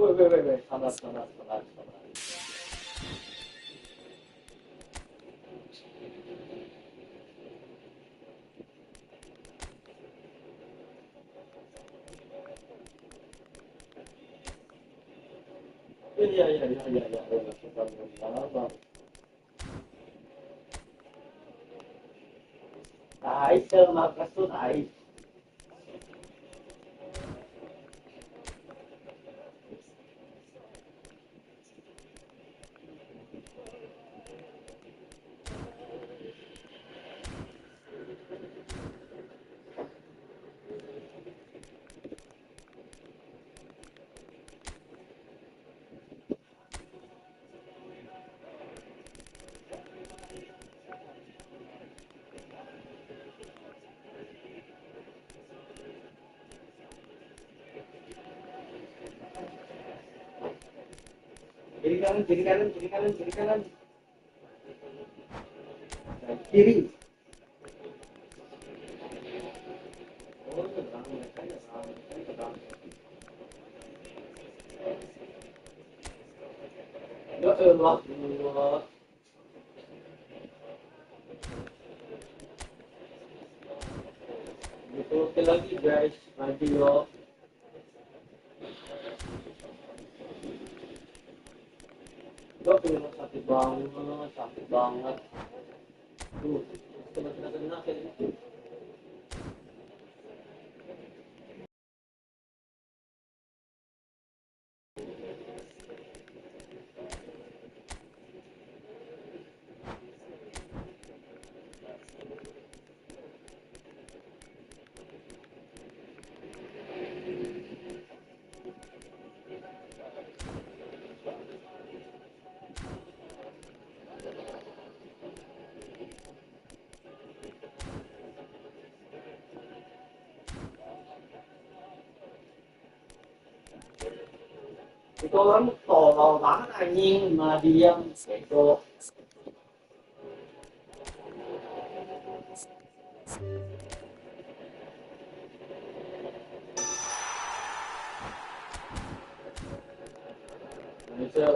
Wait, sabar, sabar, sabar, sabar. Iya, sabar. Nice, Marcus tuh nice. Kiri kanan. Kiri. Oh, nyebrang, mereka nyebrang. Ya elah, Allah. Diturutin lagi guys, nanti yo. Gue pengen sakit banget. Tuh, kena kayak gitu. Itu orang tolol banget anjing, malah diam. Itu. Itu.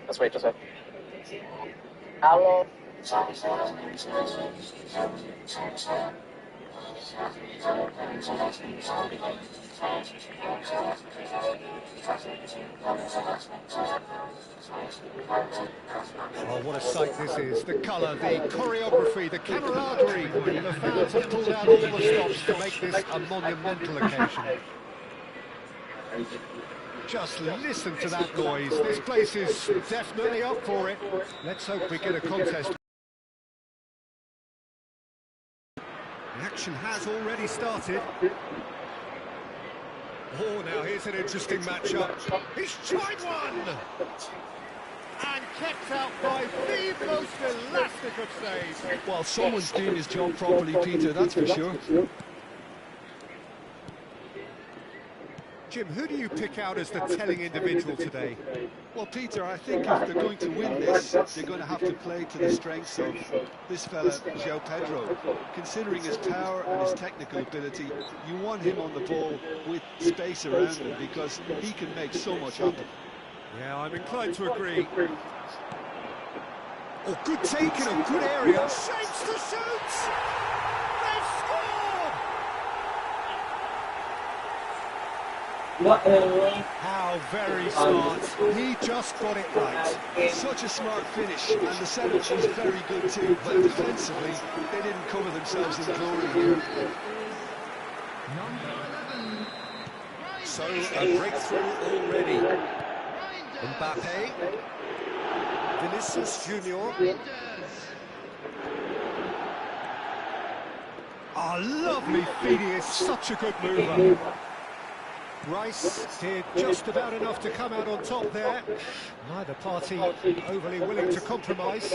Just wait, just wait. Hello. Oh, what a sight this is. The colour, the choreography, the camaraderie. The fans have pulled out all the stops to make this a monumental occasion. Just listen to that noise. This place is definitely up for it. Let's hope we get a contest. The action has already started. Oh, now here's an interesting matchup. He's tried one! And kept out by the most elastic of saves. Well, someone's doing his job properly, Peter, that's for sure. Jim, who do you pick out as the telling individual today? Well, Peter, I think if they're going to win this, they're going to have to play to the strengths of this fella, João Pedro. Considering his power and his technical ability, you want him on the ball with space around him because he can make so much happen. Yeah, I'm inclined to agree. Oh, good take in a good area. Shapes to shoot! They've scored! How very smart. He just got it right. Such a smart finish, and the setup was very good too, but defensively, they didn't cover themselves in glory here. So, a breakthrough already. Mbappe. Vinicius Junior. Oh, lovely feed. He is such a good mover. Rice did just about enough to come out on top there. Neither party overly willing to compromise.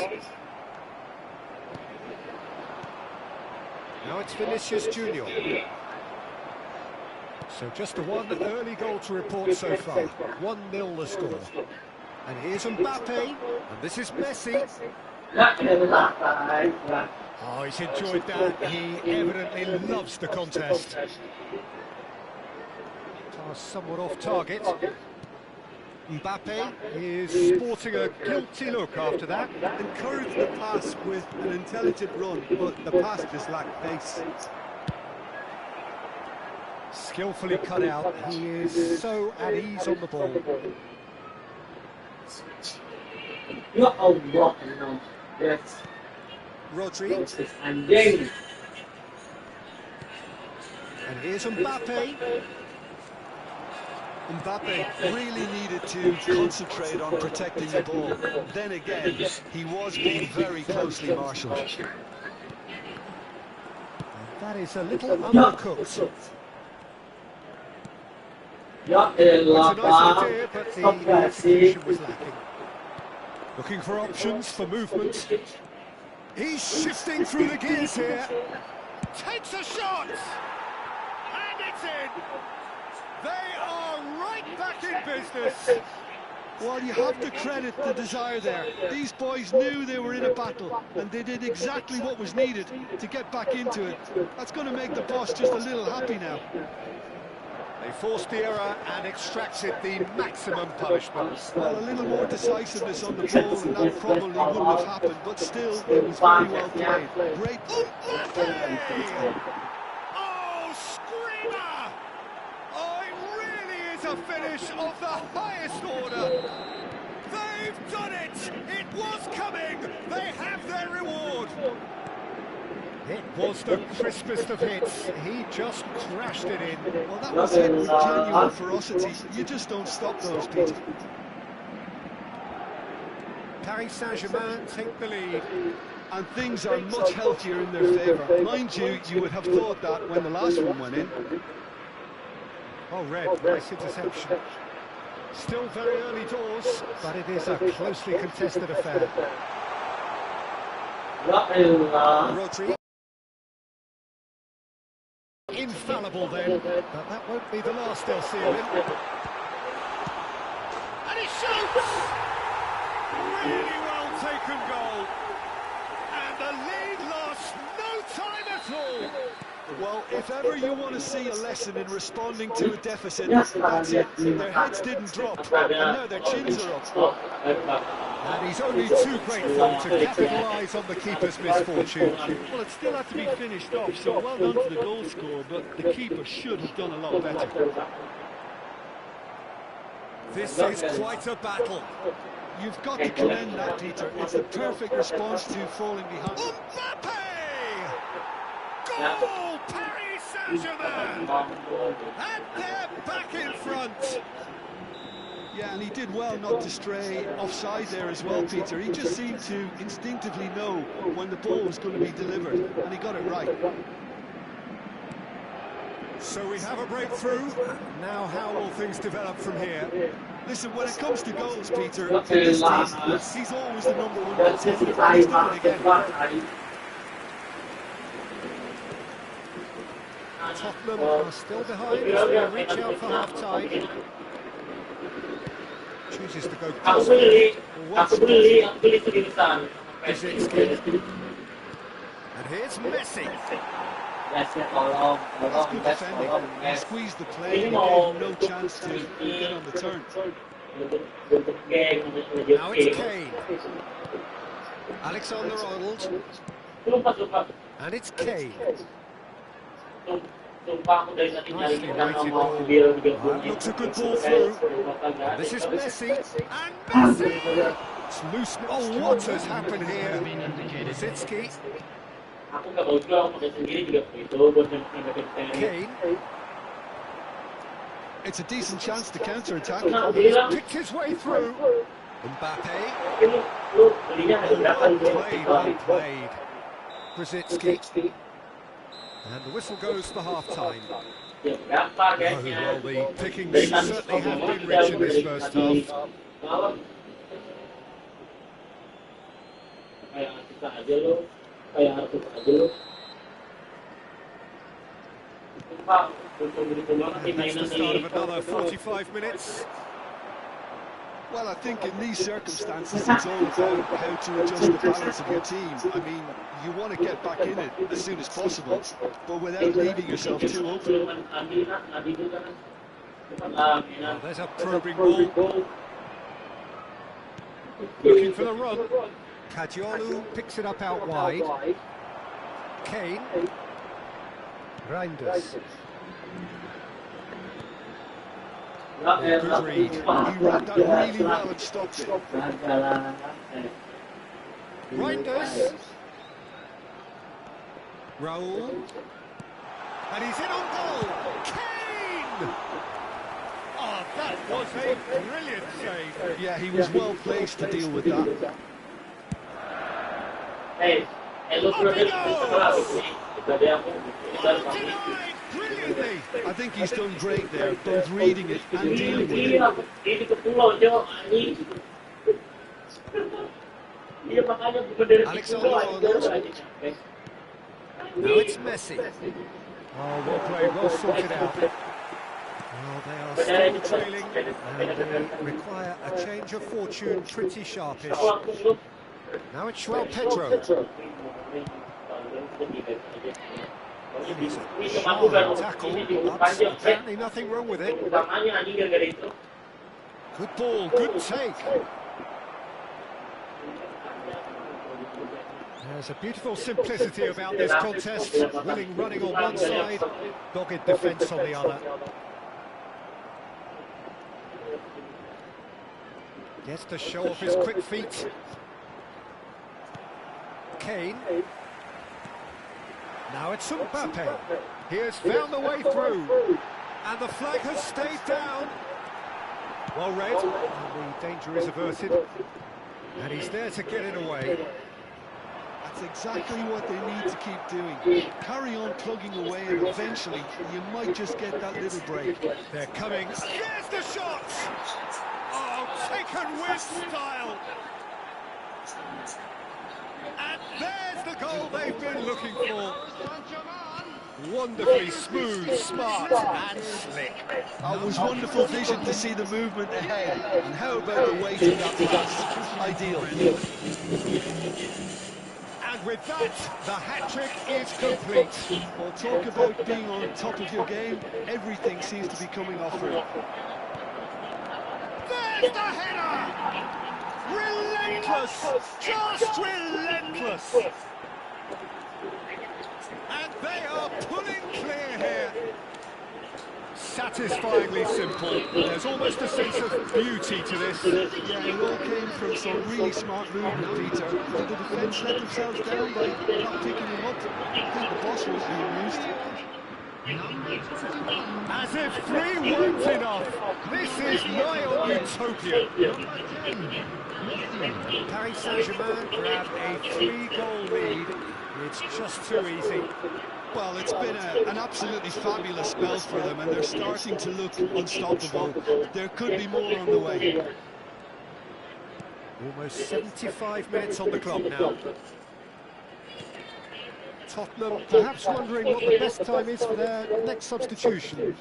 Now it's Vinicius Junior. So just a one early goal to report so far. 1-0 the score. And here's Mbappe, and this is Messi. Oh, he's enjoyed that. He evidently loves the contest. Somewhat off target. Mbappe is sporting a guilty look after that. Encouraged the pass with an intelligent run, but the pass just lacked pace. Skillfully cut out. He is so at ease on the ball. Rodri. And here's Mbappe. Mbappe really needed to concentrate on protecting the ball. Then again, he was being very closely marshalled. That is a little undercooked. It's a nice idea, but the execution was lacking. Looking for options for movement. He's shifting through the gears here. Takes a shot! And it's in! They are right back in business! Well, you have to credit the desire there. These boys knew they were in a battle, and they did exactly what was needed to get back into it. That's going to make the boss just a little happy now. They forced the error and extracted the maximum punishment. Well, a little more decisiveness on the ball, and that probably wouldn't have happened, but still, it was very well played. Great. Oh, screamer! Oh, it really is a finish of the highest order. They've done it! It was coming! They have their reward! It was the crispest of hits. He just crashed it in. Well, that was hit with genuine ferocity. You just don't stop those, Peter. Paris Saint-Germain take the lead. And things are much healthier in their favour. Mind you, you would have thought that when the last one went in. Oh, red, nice interception. Still very early doors, but it is a closely contested affair. Rodri. Infallible then, but that won't be the last they'll see of him. And he shoots! Really well taken goal. And the lead lasts no time at all. Well, if ever you want to see a lesson in responding to a deficit, that's it. Their heads didn't drop, and now their chins are up. And he's only too grateful to capitalise on the keeper's misfortune. Well, it still had to be finished off, so well done to the goal scorer, but the keeper should have done a lot better. This is quite a battle. You've got to commend that, Peter. It's the perfect response to falling behind. Mbappe! Goal! Paris Saint-Germain! And they're back in front. Yeah, and he did well not to stray offside there as well, Peter. He just seemed to instinctively know when the ball was going to be delivered, and he got it right. So we have a breakthrough. Now how will things develop from here? Listen, when it comes to goals, Peter, in this team, he's always the number one contender, and he's done it again. Tottenham are still behind as they reach out for half-time. Chooses to go Divisi. And here's Messi. That's good defending. He squeezed the play and gave him no chance to get on the turn. Now it's Kane. Alexander-Arnold. And it's Kane. Nicely weighted ball. That looks a good ball through. And this is Messi. And Messi! It's loose. Oh, what has happened here? Zitsky. Kane. It's a decent chance to counter-attack. He's picked his way through. Mbappe. Well played. Brzezinski. And the whistle goes for half-time. Oh, well, the pickings certainly have been rich in this first half. And that's the start of another 45 minutes. Well, I think in these circumstances, it's all about how to adjust the balance of your team. I mean, you want to get back in it as soon as possible, but without leaving yourself too open. Oh, there's a probing ball. Looking for the run. Kadiolu picks it up out wide. Kane. Reinders. Good read. He read that really well and stopped it. Reinders. Raul. And he's in on goal. Kane! Oh, that was a brilliant save. Yeah, he was well placed to deal with that. Denied brilliantly. I think he's done great there, both reading it and dealing with it. Alexander-Arnold. Now it's Messi. Oh, well played, well sorted out. Well, they are still trailing, and they require a change of fortune pretty sharpish. Now it's João Pedro. It's a sharp tackle, but apparently nothing wrong with it. Good ball, good take. There's a beautiful simplicity about this contest. Willing running on one side, dogged defence on the other. Gets to show off his quick feet. Kane. Now it's Mbappe. He has found the way through. And the flag has stayed down. Well read. And the danger is averted. And he's there to get it away. That's exactly what they need to keep doing. Carry on plugging away, and eventually you might just get that little break. They're coming. There's the shot! Oh, taken with style. And there's the goal they've been looking for. Wonderfully smooth, smart and slick. It was wonderful vision to see the movement ahead. And how about the weight of that pass? Ideal. And with that, the hat-trick is complete. Well, talk about being on top of your game. Everything seems to be coming off for him. There's the header! Relentless! Just relentless! And they are pulling clear here. Satisfyingly simple. There's almost a sense of beauty to this. Yeah, it all came from some really smart movement, Peter. Did the defence let themselves down by not picking him up? I think the boss was being used. As if 3 weren't enough. This is nigh on utopia. Paris Saint-Germain grabbed a 3-goal lead. It's just too easy. Well, it's been an absolutely fabulous spell for them, and they're starting to look unstoppable. There could be more on the way. Almost 75 minutes on the clock now. Tottenham perhaps wondering what the best time is for their next substitution.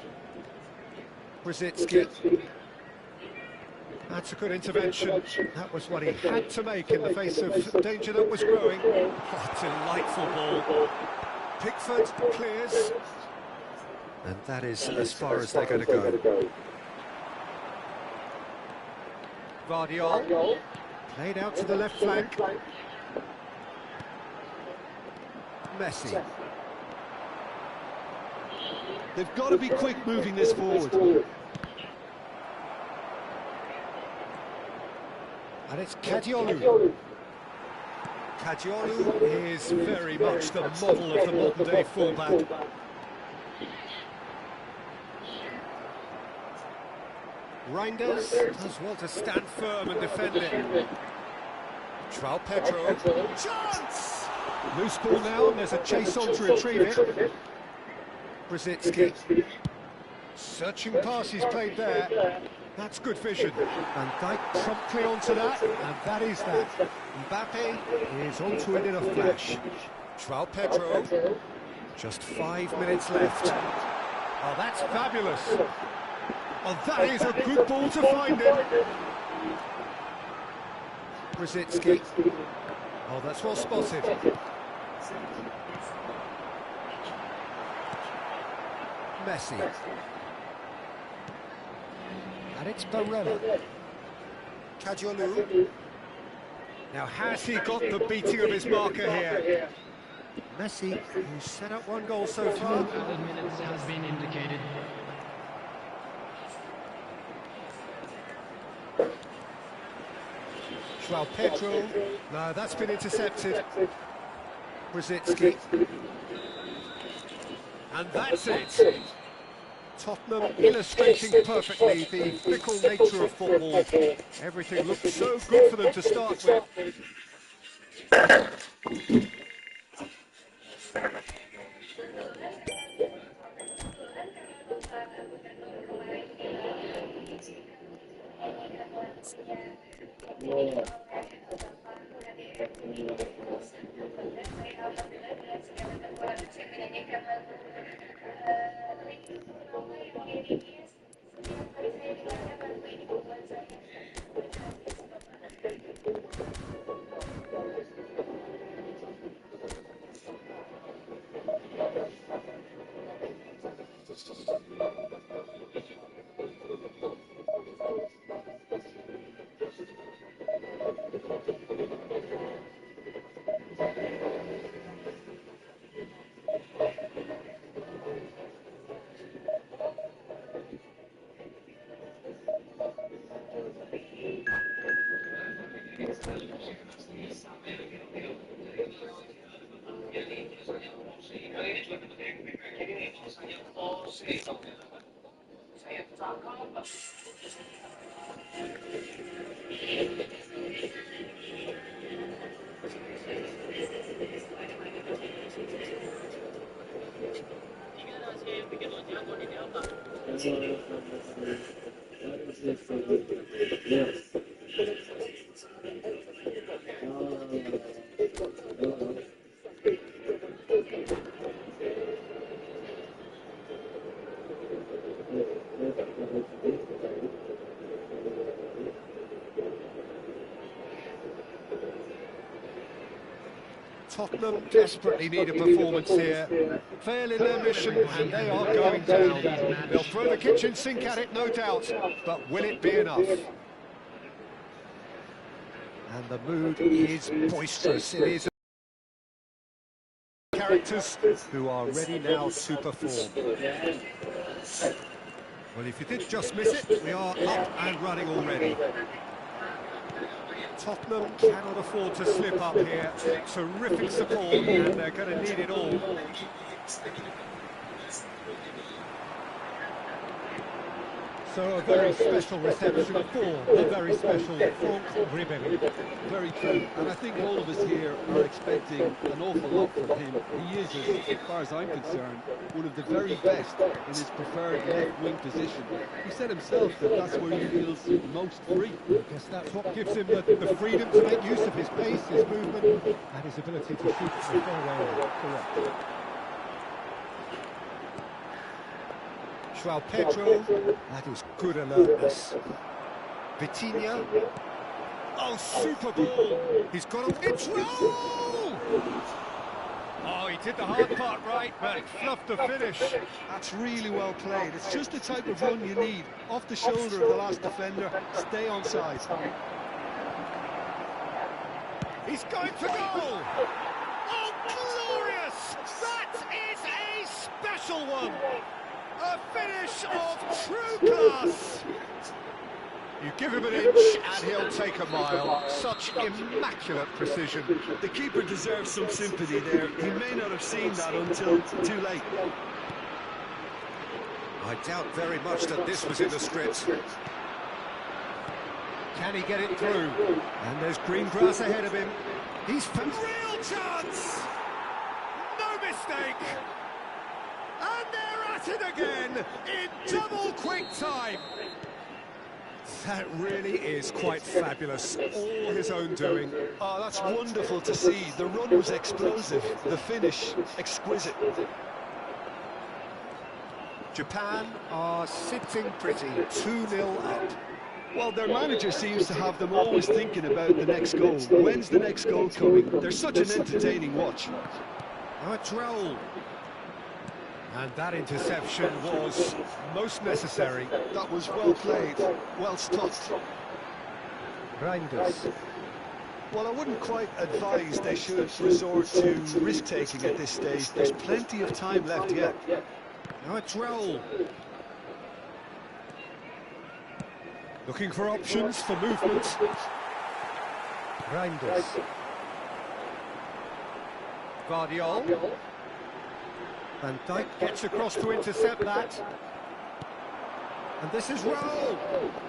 Brzezinski. That's a good intervention. That was what he had to make in the face of danger that was growing. Oh, delightful ball. Pickford clears. And that is as far as they're going to go. Vardiol. Played out to the left flank. Messi. They've got to be quick moving this forward. And it's Kadiolu. Kadiolu is very much the model of the modern-day fullback. Reinders does well to stand firm and defend it. João Pedro. Chance! Loose ball now, and there's a chase on to retrieve it. Brzezinski. Searching pass he's played there. That's good vision. Van Dijk promptly onto that, and that is that. Mbappe is onto it in a flash. João Pedro. Just 5 minutes left. Oh, that's fabulous. Oh, that is a good ball to find him. Brzezinski. Oh, that's well spotted. Messi. And it's Barella. Kadiolu. Now, has he got the beating of his marker here? Messi, who's set up 1 goal so far. 2 added minutes has been indicated. João Pedro. No, that's been intercepted. Brzezinski. And that's it. Tottenham illustrating perfectly the fickle nature of football. Everything looked so good for them to start with. Tottenham desperately need a performance here. Fail in their mission and they are going down. They'll throw the kitchen sink at it, no doubt, but will it be enough? And the mood is boisterous. It is characters who are ready now to perform. Well, if you did just miss it, we are up and running already. Tottenham cannot afford to slip up here. Terrific support, and they're going to need it all. So a very special reception for the very special Franck Ribéry. Very true, and I think all of us here are expecting an awful lot from him. He is, as far as I'm concerned, one of the very best in his preferred left wing position. He said himself that that's where he feels most free. I guess that's what gives him the freedom to make use of his pace, his movement, and his ability to shoot from far away. Correct. João Pedro, that is good alertness. Vitinha, oh, super ball! He's got a control! Oh, he did the hard part right, but fluffed the finish. That's really well played. It's just the type of run you need. Off the shoulder of the last defender, stay on side. He's going to goal! Oh, glorious! That is a special one! A finish of true class! You give him an inch and he'll take a mile. Such immaculate precision. The keeper deserves some sympathy there. He may not have seen that until too late. I doubt very much that this was in the script. Can he get it through? And there's green grass ahead of him. He's found real chance! No mistake! And they're at it again in double quick time. That really is quite fabulous. All his own doing. Oh, that's wonderful to see. The run was explosive. The finish, exquisite. Japan are sitting pretty, 2-0 up. Well, their manager seems to have them always thinking about the next goal. When's the next goal coming? They're such an entertaining watch. Now a troll. And that interception was most necessary. That was well played, well stopped. Reinders. Well, I wouldn't quite advise they should resort to risk-taking at this stage. There's plenty of time left yet. Now a troll. Looking for options for movement. Reinders. Guardiol. Van Dijk gets across to intercept that. And this is Raul.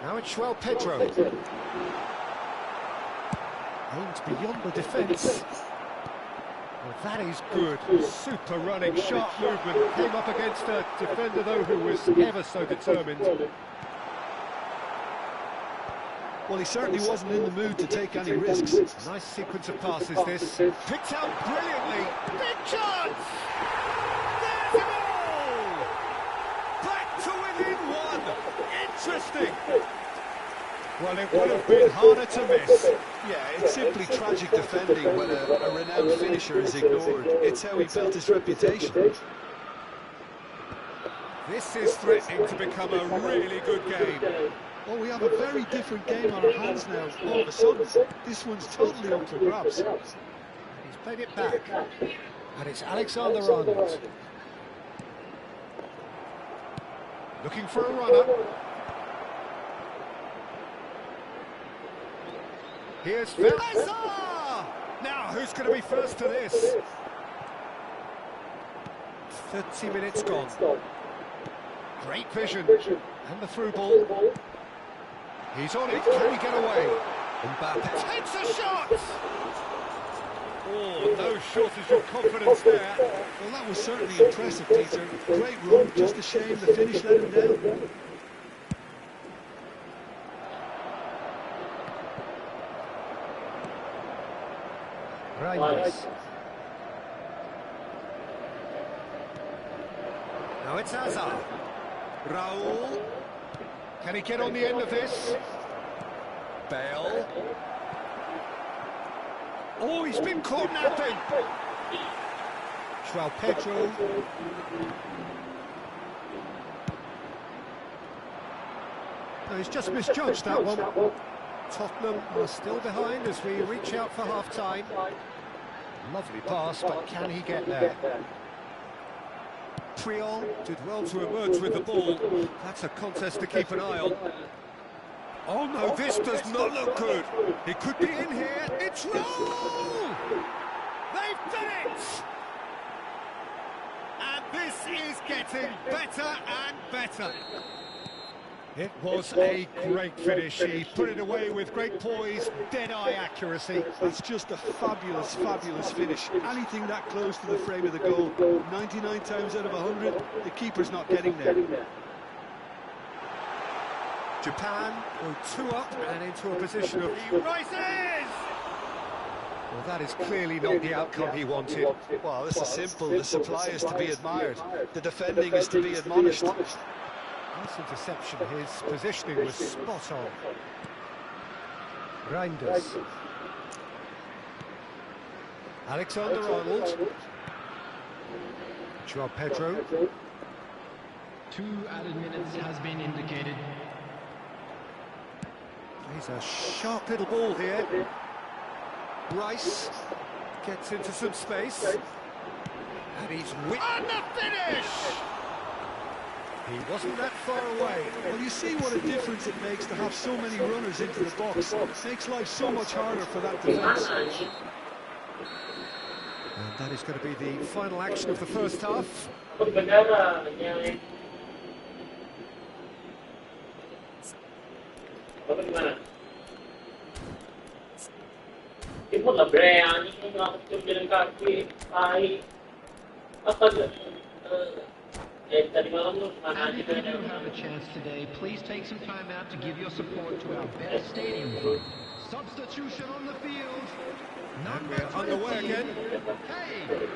Now it's João Pedro. Aimed beyond the defence. Well, that is good. Super running, sharp movement. Came up against a defender, though, who was ever so determined. Well, he certainly wasn't in the mood to take any risks. Nice sequence of passes, this. Picked out brilliantly. Big chance! There's a goal! Back to within Interesting. Well, it would have been harder to miss. Yeah, it's simply tragic defending when a renowned finisher is ignored. It's how he built his reputation. This is threatening to become a really good game. Oh, we have a very different game on our hands now, all of a sudden. This one's totally up for grabs. He's played it back. And it's Alexander-Arnold. Looking for a runner. Here's Veleza! Now, who's going to be first to this? 30 minutes gone. Great vision. And the through ball. He's on it. Can he get away? Mbappe takes a shot! Oh, no shortage of confidence there. Well, that was certainly impressive, Peter. Great run, just a shame the finish let him down. Reinders. Now it's Hazard. Raul. Can he get on the end of this? Bale. Oh, he's been caught napping. João Pedro. No, he's just misjudged that one. Tottenham are still behind as we reach out for half-time. Lovely pass, but can he get there? Triol did well to emerge with the ball. That's a contest to keep an eye on. Oh no, this does not look good. It could be in here. It's Raul! They've done it! And this is getting better and better. It was a great finish. He put it away with great poise, dead-eye accuracy. That's just a fabulous, fabulous finish. Anything that close to the frame of the goal, 99 times out of 100, the keeper's not getting there. Japan go 2 up and into a position of... He rises! Well, that is clearly not the outcome he wanted. Well, this is simple. The supply is to be admired. The defending is to be admonished. Nice interception. His positioning was spot on. Reinders. Alexander-Arnold. João Pedro. 2 added minutes has been indicated. He's a sharp little ball here. Rice gets into some space. And he's and the finish! He wasn't that far away. Well, you see what a difference it makes to have so many runners into the box. It makes life so much harder for that defence. And that is going to be the final action of the first half. And if you do have a chance today, please take some time out to give your support to our best stadium fund. Substitution on the field. And we're underway again. Hey!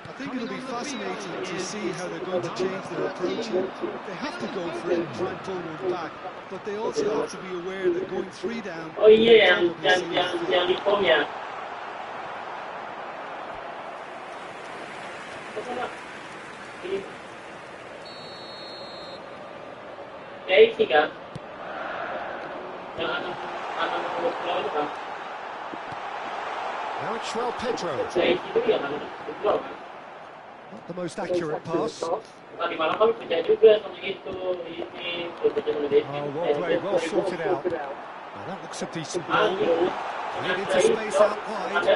I think it'll be fascinating to see how they're going to change their approach. They have to go for it and try and pull one back, but they also have to be aware that going 3 down... Oh iya, yang di pom ya. Ya isi kan? Yang anak pulau itu kan? Now it's João Pedro. Ya isi itu ya anak pulau kan? Not the most accurate pass. Tadi malam kami kerja juga sama itu, isi, Oh, well played, well sorted out. Now that looks a decent ball. Played into space out wide.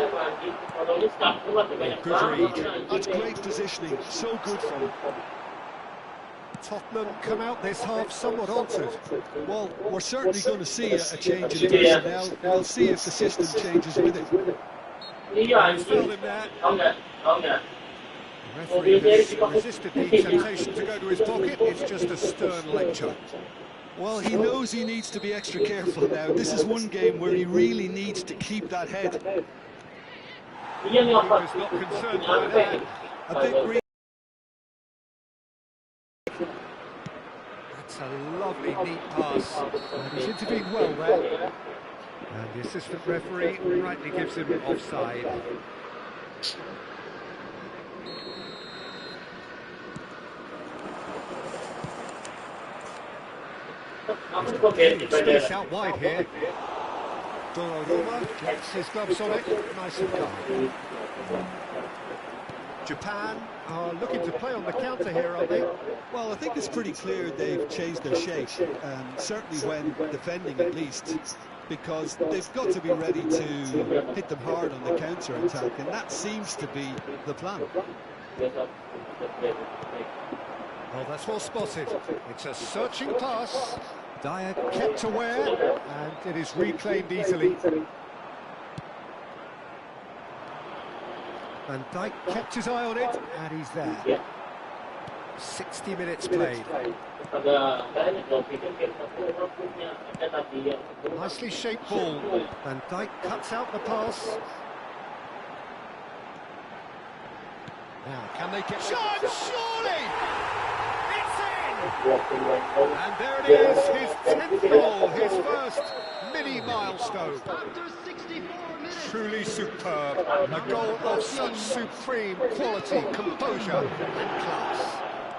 Good read. That's great positioning. So good from him. Tottenham come out this half somewhat altered. Well, we're certainly going to see a change in personnel. We'll see if the system changes with it. He's fouled him there. The referee has resisted the temptation to go to his pocket. It's just a stern lecture. Well, he knows he needs to be extra careful now. This is one game where he really needs to keep that head. He was not concerned by that. A bit green. That's That's a lovely, neat pass. And he's intervened well there. And the assistant referee rightly gives him offside. Space out wide here. Donnarumma gets his gloves on it, nice and calm. Japan are looking to play on the counter here, aren't they? Well, I think it's pretty clear they've changed their shape, certainly when defending at least, because they've got to be ready to hit them hard on the counter-attack, and that seems to be the plan. Oh, that's well spotted. It's a searching pass. Dyer kept aware, and it is reclaimed easily. Van Dijk kept his eye on it, and he's there. 60 minutes played. Nicely shaped ball. Van Dijk cuts out the pass. Now, can they get... Shot, surely! It's in! And there it is, his 10th goal, his first mini-milestone. Truly superb. A goal of such supreme quality, composure and class.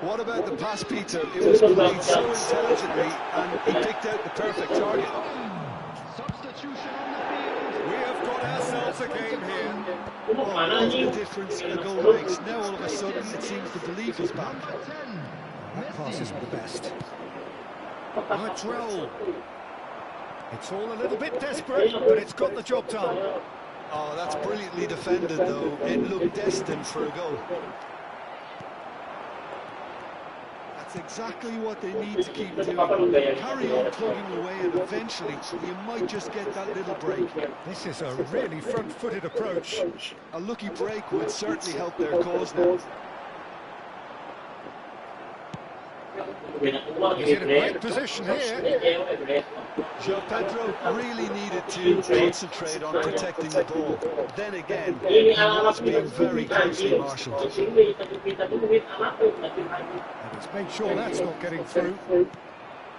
What about the pass, Peter? It was played so intelligently, and he picked out the perfect target. Substitution on the field. We have got ourselves a game here. Oh, that's the difference a goal makes. Now all of a sudden it seems the belief is back. That pass isn't the best. Nitrell. It's all a little bit desperate, but it's got the job done. Oh, that's brilliantly defended, though. It looked destined for a goal. That's exactly what they need to keep doing. Carry on plugging away, and eventually you might just get that little break. This is a really front-footed approach. A lucky break would certainly help their cause now. He's in a great position here. João Pedro really needed to concentrate on protecting the ball. Then again, he was being very closely marshalled. And he's made sure that's not getting through.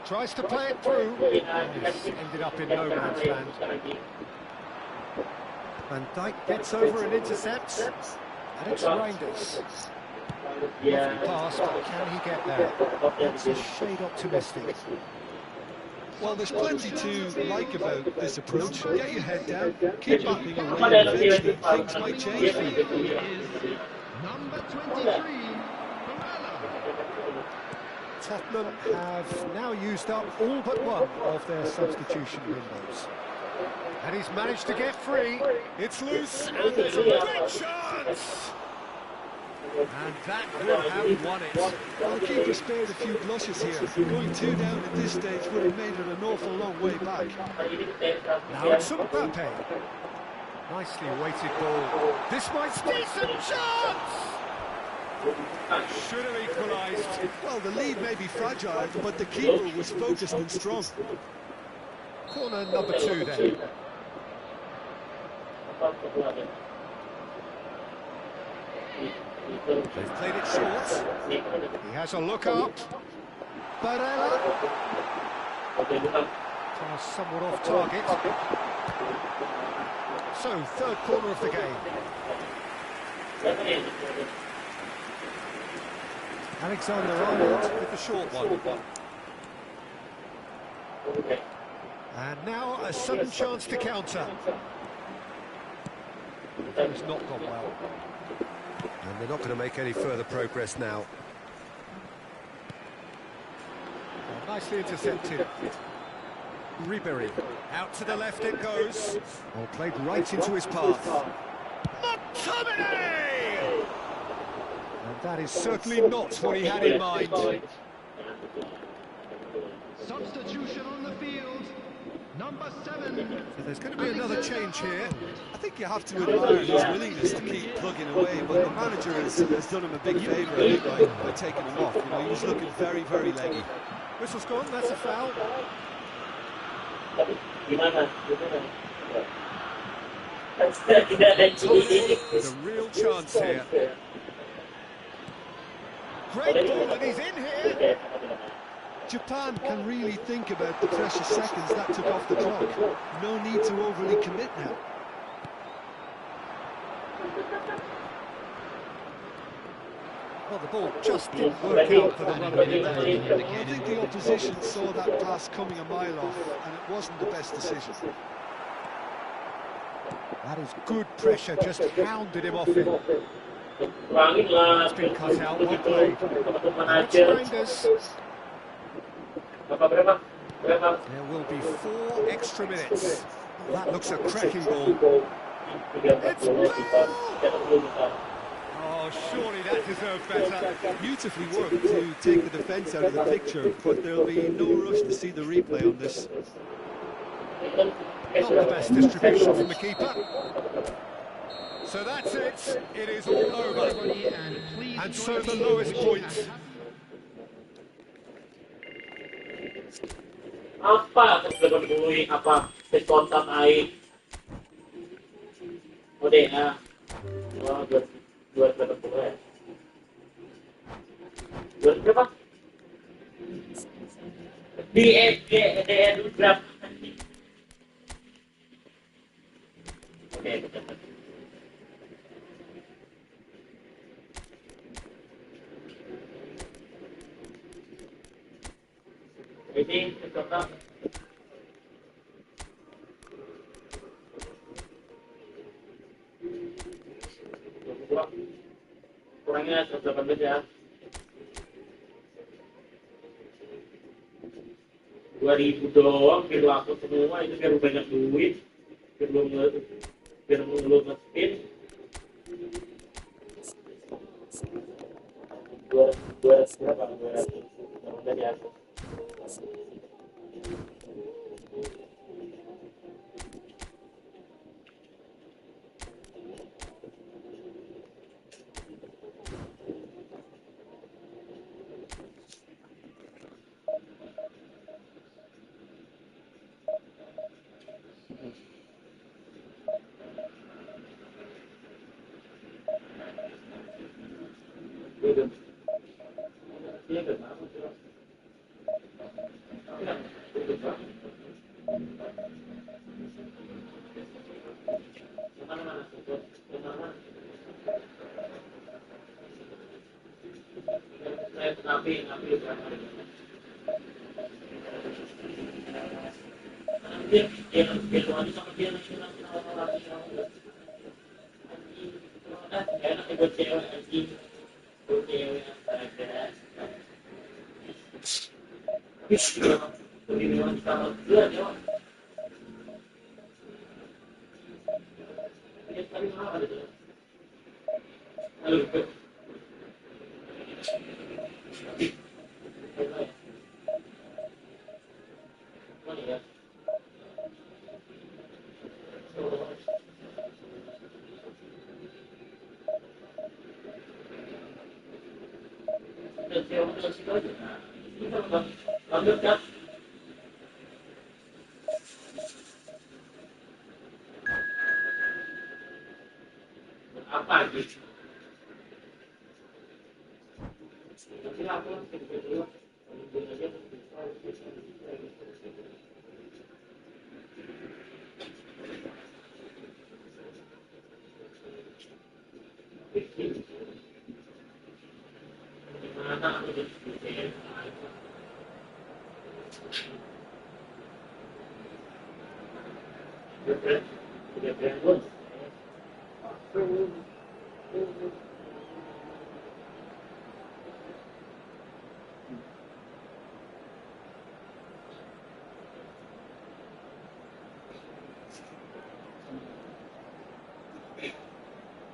Tries to play it through. And it's ended up in no man's land. Van Dijk gets over and intercepts. And it's Reinders. Lovely pass, but can he get there? That's a shade optimistic. Well, there's plenty to like about this approach. Get your head down, keep battling away, and eventually things might change for you. Number 23, Tottenham have now used up all but one of their substitution windows. And he's managed to get free. It's loose, and there's a great chance! And that will have won it. Well, the keeper spared a few blushes here. Going 2 down at this stage would have made it an awful long way back. Now it's Mbappe. Nicely weighted ball. This might decent chance! Should have equalised. Well, the lead may be fragile, but the keeper was focused and strong. Corner number 2 then. They've played it short. He has a look up. Barella. Pass somewhat off target. So, third corner of the game. Alexander-Arnold with the short one. And now a sudden chance to counter. It's not gone well. And they're not going to make any further progress now. Oh, nicely intercepted. Ribery. Out to the left it goes. Oh, played right into his path. McTominay! And that is certainly not what he had in mind. substitution on the field. Number 7. So there's going to be another change here. I think you have to admire his willingness to keep plugging away, but the manager has done him a big favour, I think, by taking him off. You know, he was looking very, very leggy. Whistle's gone, that's a foul. There's a real chance here. Great ball, and he's in here. Japan can really think about the precious seconds that took off the clock. No need to overly commit now. Well, the ball just didn't work out for the runner in there. Well, I think the opposition saw that pass coming a mile off, and it wasn't the best decision. That is good pressure, just hounded him off it. It's been cut out, well played. It's Rangers. There will be 4 extra minutes. Oh, that looks a cracking ball. It's goal! Oh, surely that deserved better. Beautifully worked to take the defence out of the picture, but there'll be no rush to see the replay on this. Not the best distribution from the keeper. So that's it. It is all over. And so the lowest point. Apa kebetulan apa kontak air ODA buat berapa buat berapa di DN berapa oke betul. Ini contoh kurangnya 118 ya 2000 doang biar laku semua itu biar banyak duit biar lu nge-spin 200 berapa 200 ya apa gitu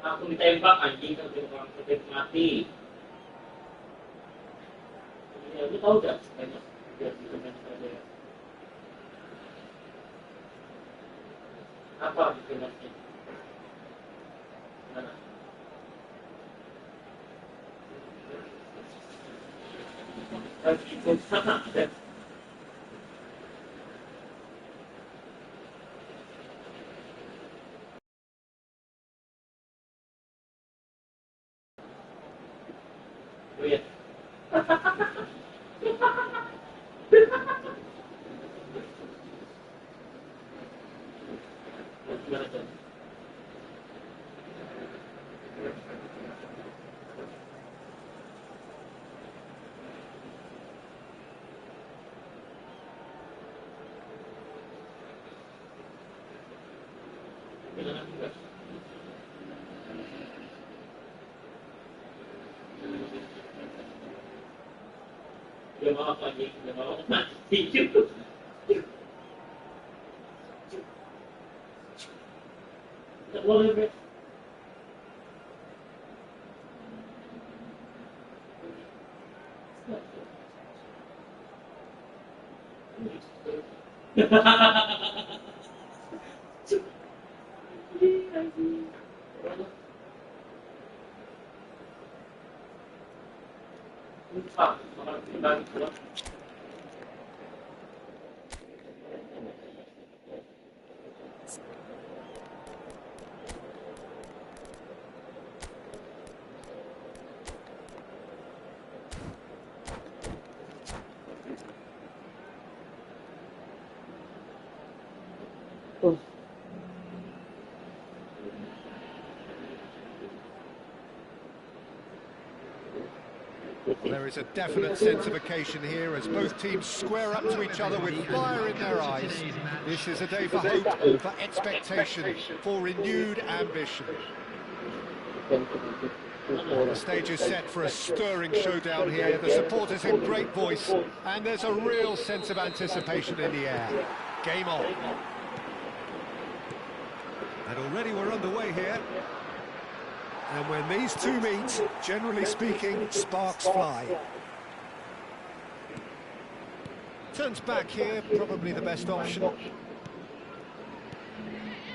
langsung ditembak anjing kan orang mati. Ya, lu tahu gak? Banyak biar aja. Apa sebenarnya? Mana? Ikut sana ada. Oh iya. Gimana Chan? Dia mau apa nih? Dia mau mati gitu. Tak boleh ber. There is a definite sense of occasion here as both teams square up to each other with fire in their eyes. This is a day for hope, for expectation, for renewed ambition. Well, the stage is set for a stirring showdown here. The supporters in great voice, and there's a real sense of anticipation in the air. Game on. And already we're underway here. And when these two meet, generally speaking, sparks fly. Turns back here, probably the best option.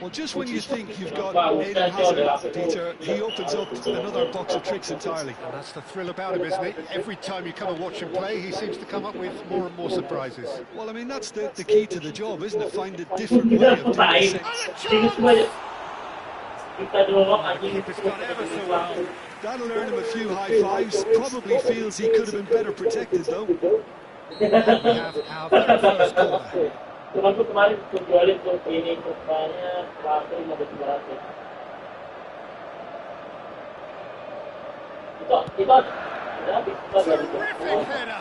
Well, just when you think you've got Eden Hazard, Peter, he opens up another box of tricks entirely. And that's the thrill about him, isn't it? Every time you come and watch him play, he seems to come up with more and more surprises. Well, I mean, that's the key to the job, isn't it? Find a different way of doing things. Keeper's done ever so well. That'll earn him a few high fives. Probably feels he could have been better protected, though. We have our very first corner. Temanku kemarin jualin tuh ini kupanya berapa 1500. Itu Terrific header.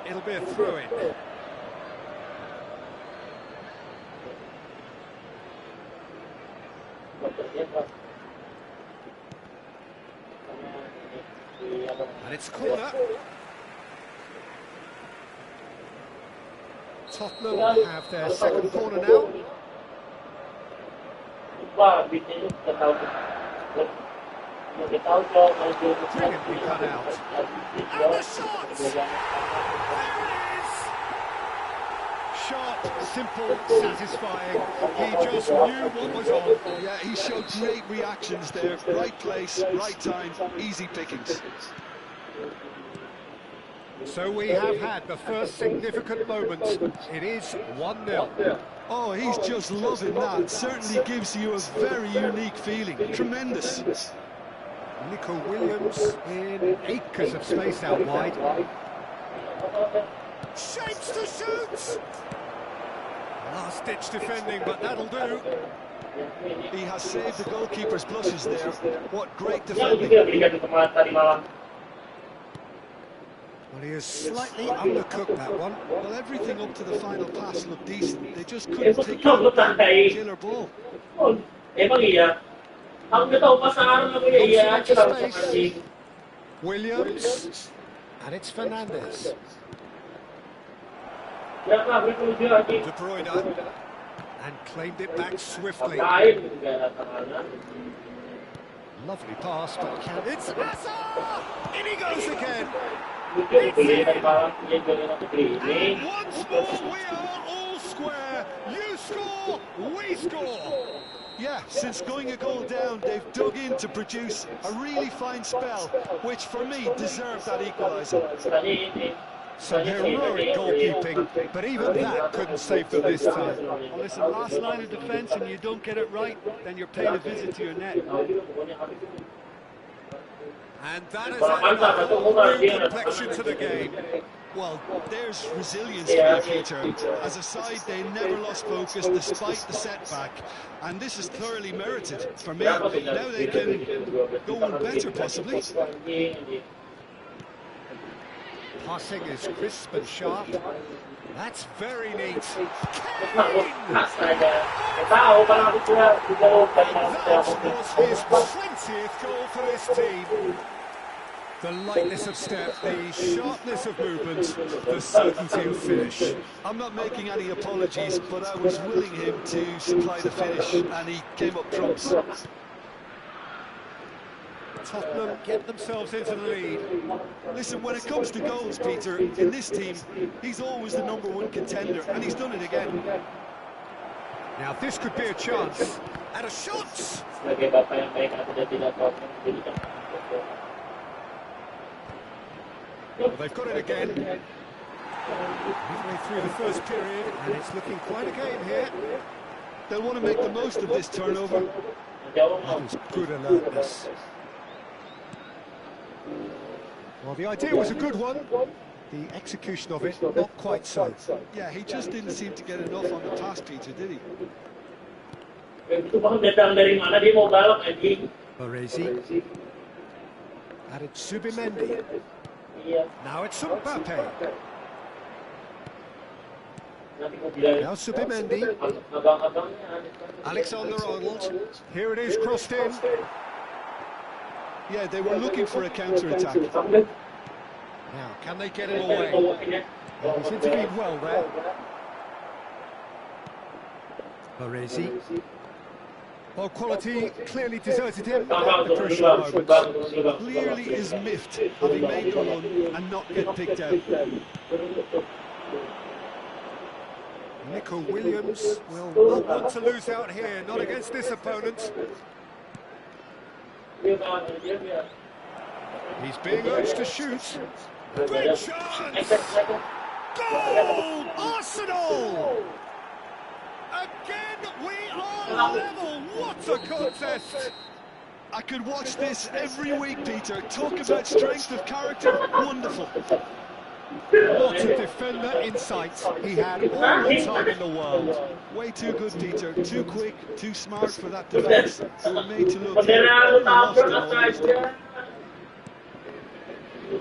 It'll be a throw-in. And it's corner. Tottenham have their second corner now. Brilliantly cut out. And the shot! There it is! Shot, simple, satisfying. He just knew what was on. Yeah, he showed great reactions there. Right place, right time, easy pickings. So we have had the first significant moment. It is 1-0. Oh, he's just loving that. Certainly gives you a very unique feeling. Tremendous. Nico Williams in acres of space out wide. Shapes to shoot! Last-ditch defending, but that'll do. He has saved the goalkeeper's blushes there. What great defending. Well, he has slightly undercooked that one. Well, everything up to the final pass looked decent. They just couldn't pick out that killer ball. Emang iya. Ang tahu pasaran mo iya, Space. Williams. And it's Fernandes. De Bruyne. And claimed it back swiftly. Lovely pass, but can... It's Hazard! In he goes again! And once more, we are all square. You score, we score. Yeah, since going a goal down, they've dug in to produce a really fine spell, which for me deserved that equaliser. Some heroic goalkeeping, but even that couldn't save them this time. Well, listen, last line of defence and you don't get it right, then you're paying a visit to your net. And that has added a whole new complexion to the game. Well, there's resilience for you, Peter. As a side, they never lost focus despite the setback. And this is thoroughly merited for me. Now they can go on better, possibly. Passing is crisp and sharp. That's very neat. That was his 20th goal for this team. The lightness of step, the sharpness of movement, the certainty of finish. I'm not making any apologies, but I was willing him to supply the finish, and he came up trumps. Tottenham get themselves into the lead. Listen, when it comes to goals, Peter, in this team, he's always the #1 contender, and he's done it again. Now this could be a chance. And a shot! Well, they've got it again. Midway through the first period, and it's looking quite a game here. They'll want to make the most of this turnover. That was good alertness. Well, the idea was a good one. The execution of it, not quite so. Yeah, he just didn't seem to get enough on the pass, Peter, did he? Baresi. Added Subimendi. Now it's Mbappe. Now Subimendi. Alexander-Arnold. Here it is, crossed in. Yeah, they were looking for a counter-attack. Now, can they get it away? Well, he's intervened well there. Baresi. Well, quality clearly deserted him at the crucial moment. Clearly is miffed, having made the run and not get picked out. Nico Williams will not want to lose out here, not against this opponent. He's being urged to shoot. Great chance! Goal! Arsenal! Again, we are level. What a contest! I could watch this every week, Peter. Talk about strength of character. Wonderful. What a defender in sight. He had all the time in the world. Way too good, Peter. Too quick, too smart for that defence. They were made to look lost in all this.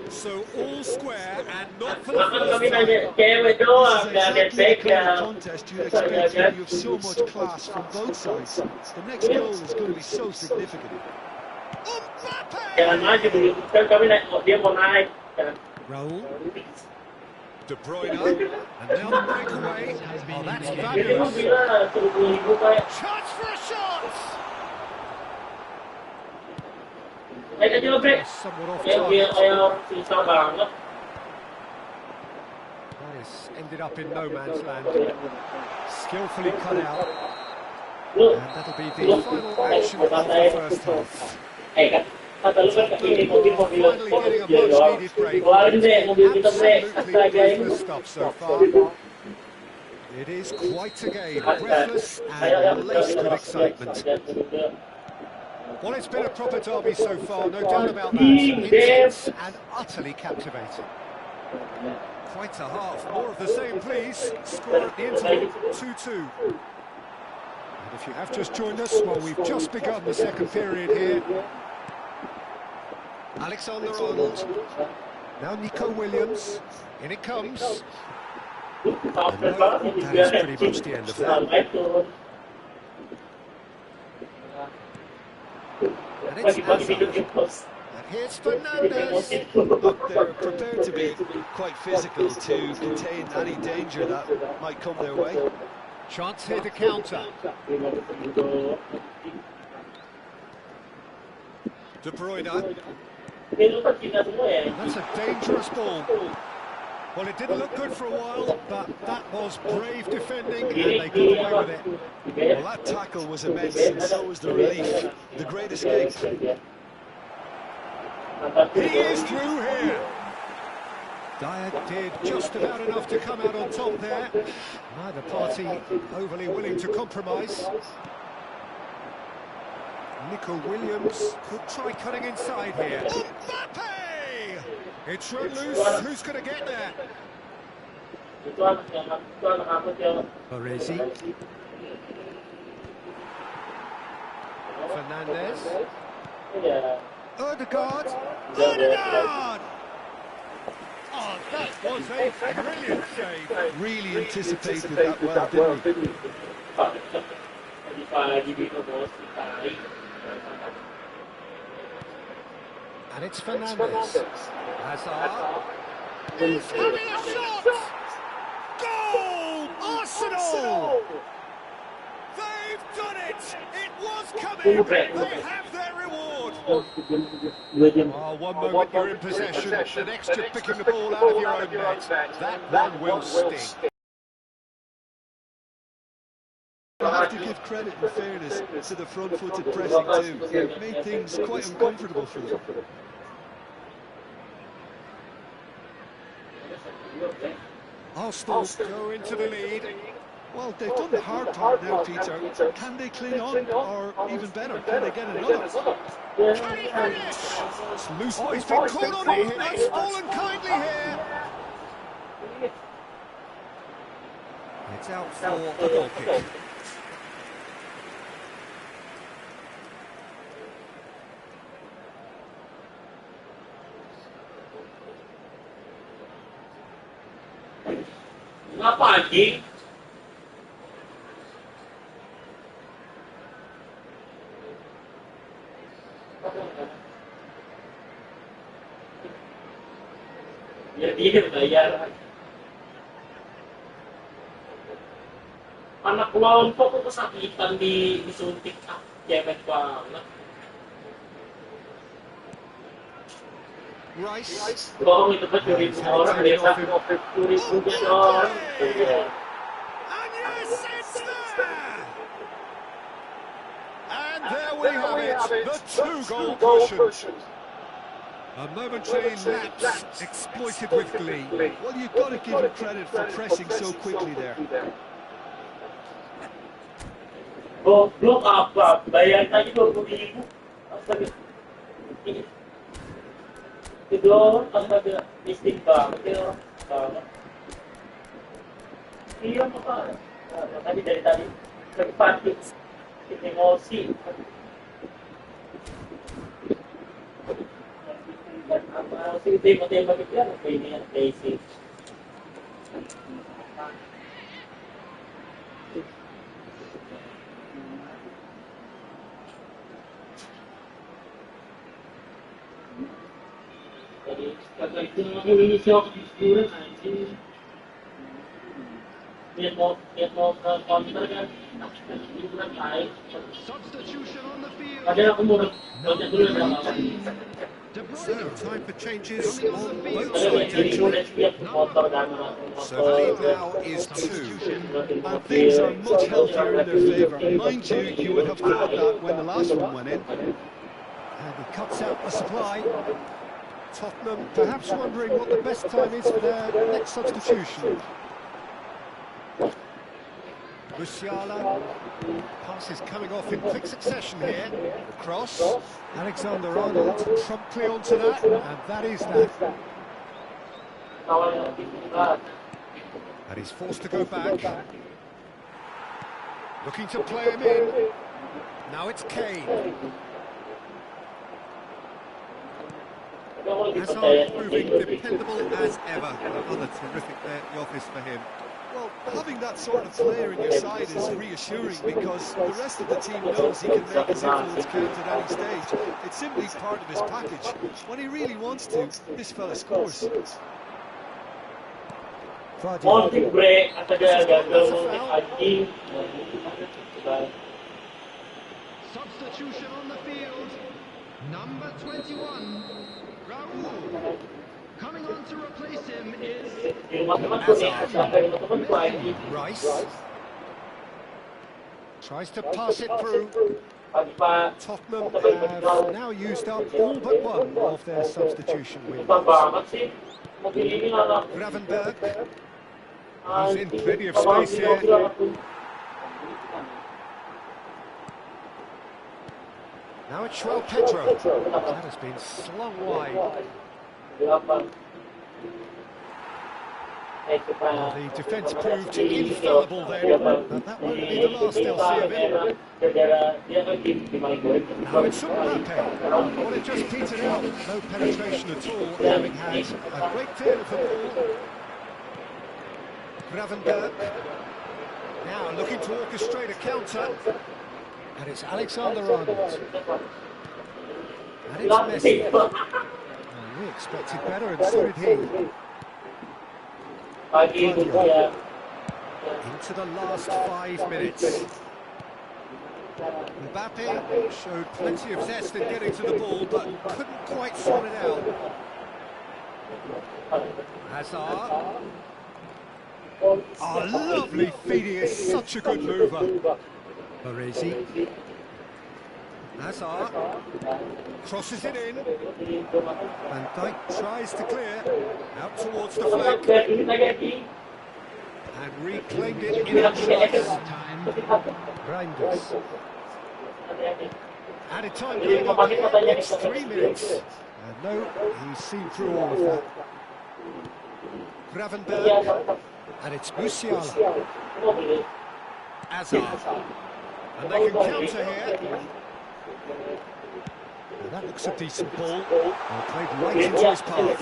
So all square and not for the first time. This is exactly the kind of contest you'd expect when you have so much class from both sides. The next goal is going to be so significant. Raul. De Bruyne. And now the breakaway. Oh, that's fabulous. Chance for a shot! Somewhat off target. That is ended up in no man's land. Skillfully cut out. And that'll be the final action of the first half. Finally getting a much needed break. Absolutely breathless stuff so far. It is quite a game, breathless and laced with excitement. Well, it's been a proper derby so far, no doubt about that. Intense and utterly captivating. Quite a half. More of the same, please. Score at the interval, 2-2. And if you have just joined us, well, we've just begun the second period here. Alexander-Arnold. Now Nico Williams. In it comes. And no, that is pretty much the end of that. And it's Hazard. And here's Fernandez. Look, they're prepared to be quite physical to contain any danger that might come their way. Chance here to counter. De Bruyne. That's a dangerous ball. Well, it didn't look good for a while, but that was brave defending, and they got away with it. Well, that tackle was immense, and so was the relief. The great escape. He is through here. Dyer did just about enough to come out on top there. Neither party overly willing to compromise. Nico Williams could try cutting inside here. Mbappe! It's run loose. Who's going to get there? Baresi. Fernandez. Odegaard. Odegaard! Oh, that was a brilliant save. Really anticipated that well, didn't he? And it's Fernandez. Hazard. He's having a shot! Goal! Arsenal! They've done it! It was coming! They have their reward! Oh, one moment you're in possession, the next you're picking the ball out of your own net. That one will sting. I have to give credit and fairness to the front-footed pressing too. It made things quite uncomfortable for them. Arsenal go into the lead. Well, they've done the hard part now, Peter. Can they cling on, or even better, can they get another? Can he finish? It's loose. Oh, he's been caught on it. That's fallen kindly here. It's out for a goal kick. Ngapa anjing? Ya dia bayar. Anak kelompok kok kesakitan disuntik, cemek banget. Rice. Bohong itu kan curi orang, biasa curi orang. And yes, it's there! And there we have it, the two-goal cushion. A momentary lapse exploited with glee. Well, you've got to give him credit for pressing so quickly there. Goblok apa? Bayar tadi 20.000. Astaga. Itu orang astaga mistik banget ya orang. Iya Pak. Tadi dari tadi terpatik emosi. Apa sih tembak-tembak itu kan ini basic. Jadi kata itu ini shock diskurang anjing. Dia mau counter kan diskurang baik. Substitution on the field. Padahal aku mau loncat dulu sama apa. So, time for changes on both Jadi sides. udah siap motor dan So the lead now is 2. And things are much healthier in their favour. Mind you, you would have thought that when the last one went in. And he cuts out the supply. Tottenham perhaps wondering what the best time is for their next substitution. Musiala. Pass is coming off in quick succession here. The cross. Alexander-Arnold promptly onto that, and that is that. And he's forced to go back. Looking to play him in. Now it's Kane. Hazard proving dependable as ever. Another terrific day at the office for him. Well, having that sort of player in your side is reassuring because the rest of the team knows he can make his influence count at any stage. It's simply part of his package. When he really wants to, this fella scores. Monting break atau dia gagal anjing. Substitution on the field. Number 21, Raul. Coming on to replace him is Rice. Tries to pass it through. Tottenham have now used up all but one of their substitution windows. Gravenberg. He's in plenty of space here. Now it's Joao Pedro. That has been slung wide. Well, the defence proved infallible then, but that won't be the last they'll see of him. Now it's Mbappe. Well, it just petered out. No penetration at all, having had a great deal of the ball. Gravenberg. Now looking to orchestrate a counter. And it's Alexander-Arnold. And it's Messi. Well, we expected better, and so did he. Claudio. Into the last 5 minutes. Mbappe showed plenty of zest in getting to the ball, but couldn't quite sort it out. Hazard. Oh, lovely feed, he is such a good mover. Baresi. Hazard crosses it in. Van Dijk tries to clear out towards the flank and reclaimed it in a choice. Reinders. Added time going on here. It's 3 minutes. And no, he's seen through all of that. Gravenberg. And it's Musiala. Hazard. And they can counter here. Well, that looks a decent ball. Well, played right into his path.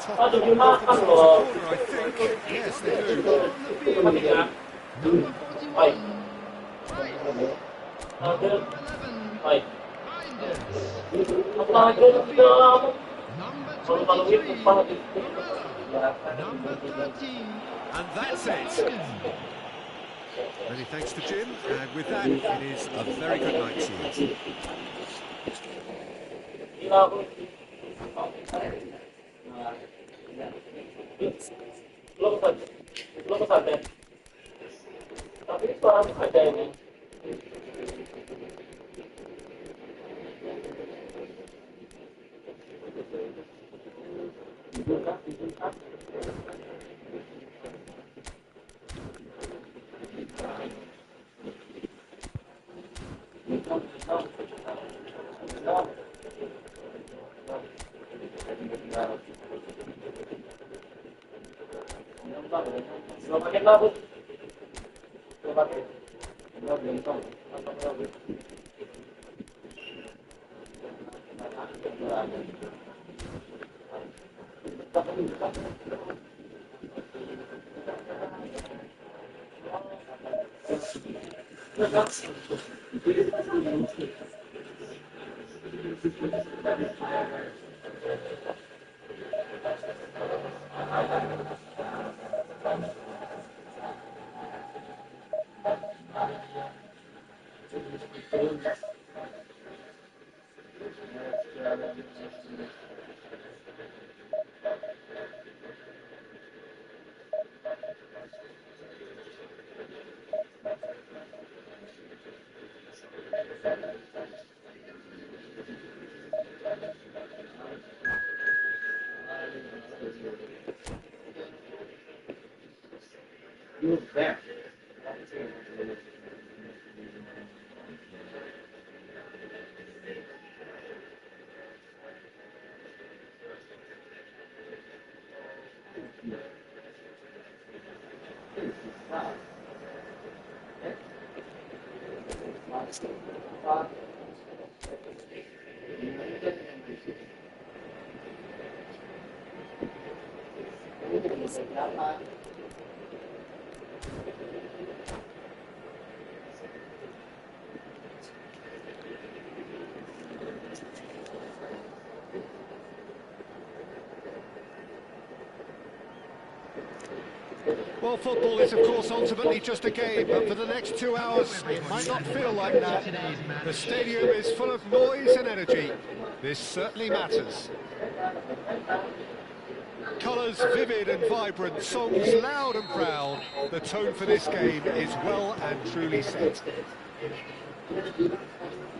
Top of the corner, I think. Yes, they do. Number 13. And that's it. Many thanks to Jim, and with that, it is a very good night to you. Well, football is, of course, ultimately just a game, but for the next 2 hours, it might not feel like that. The stadium is full of noise and energy. This certainly matters. Colours vivid and vibrant, songs loud and proud. The tone for this game is well and truly set. Well,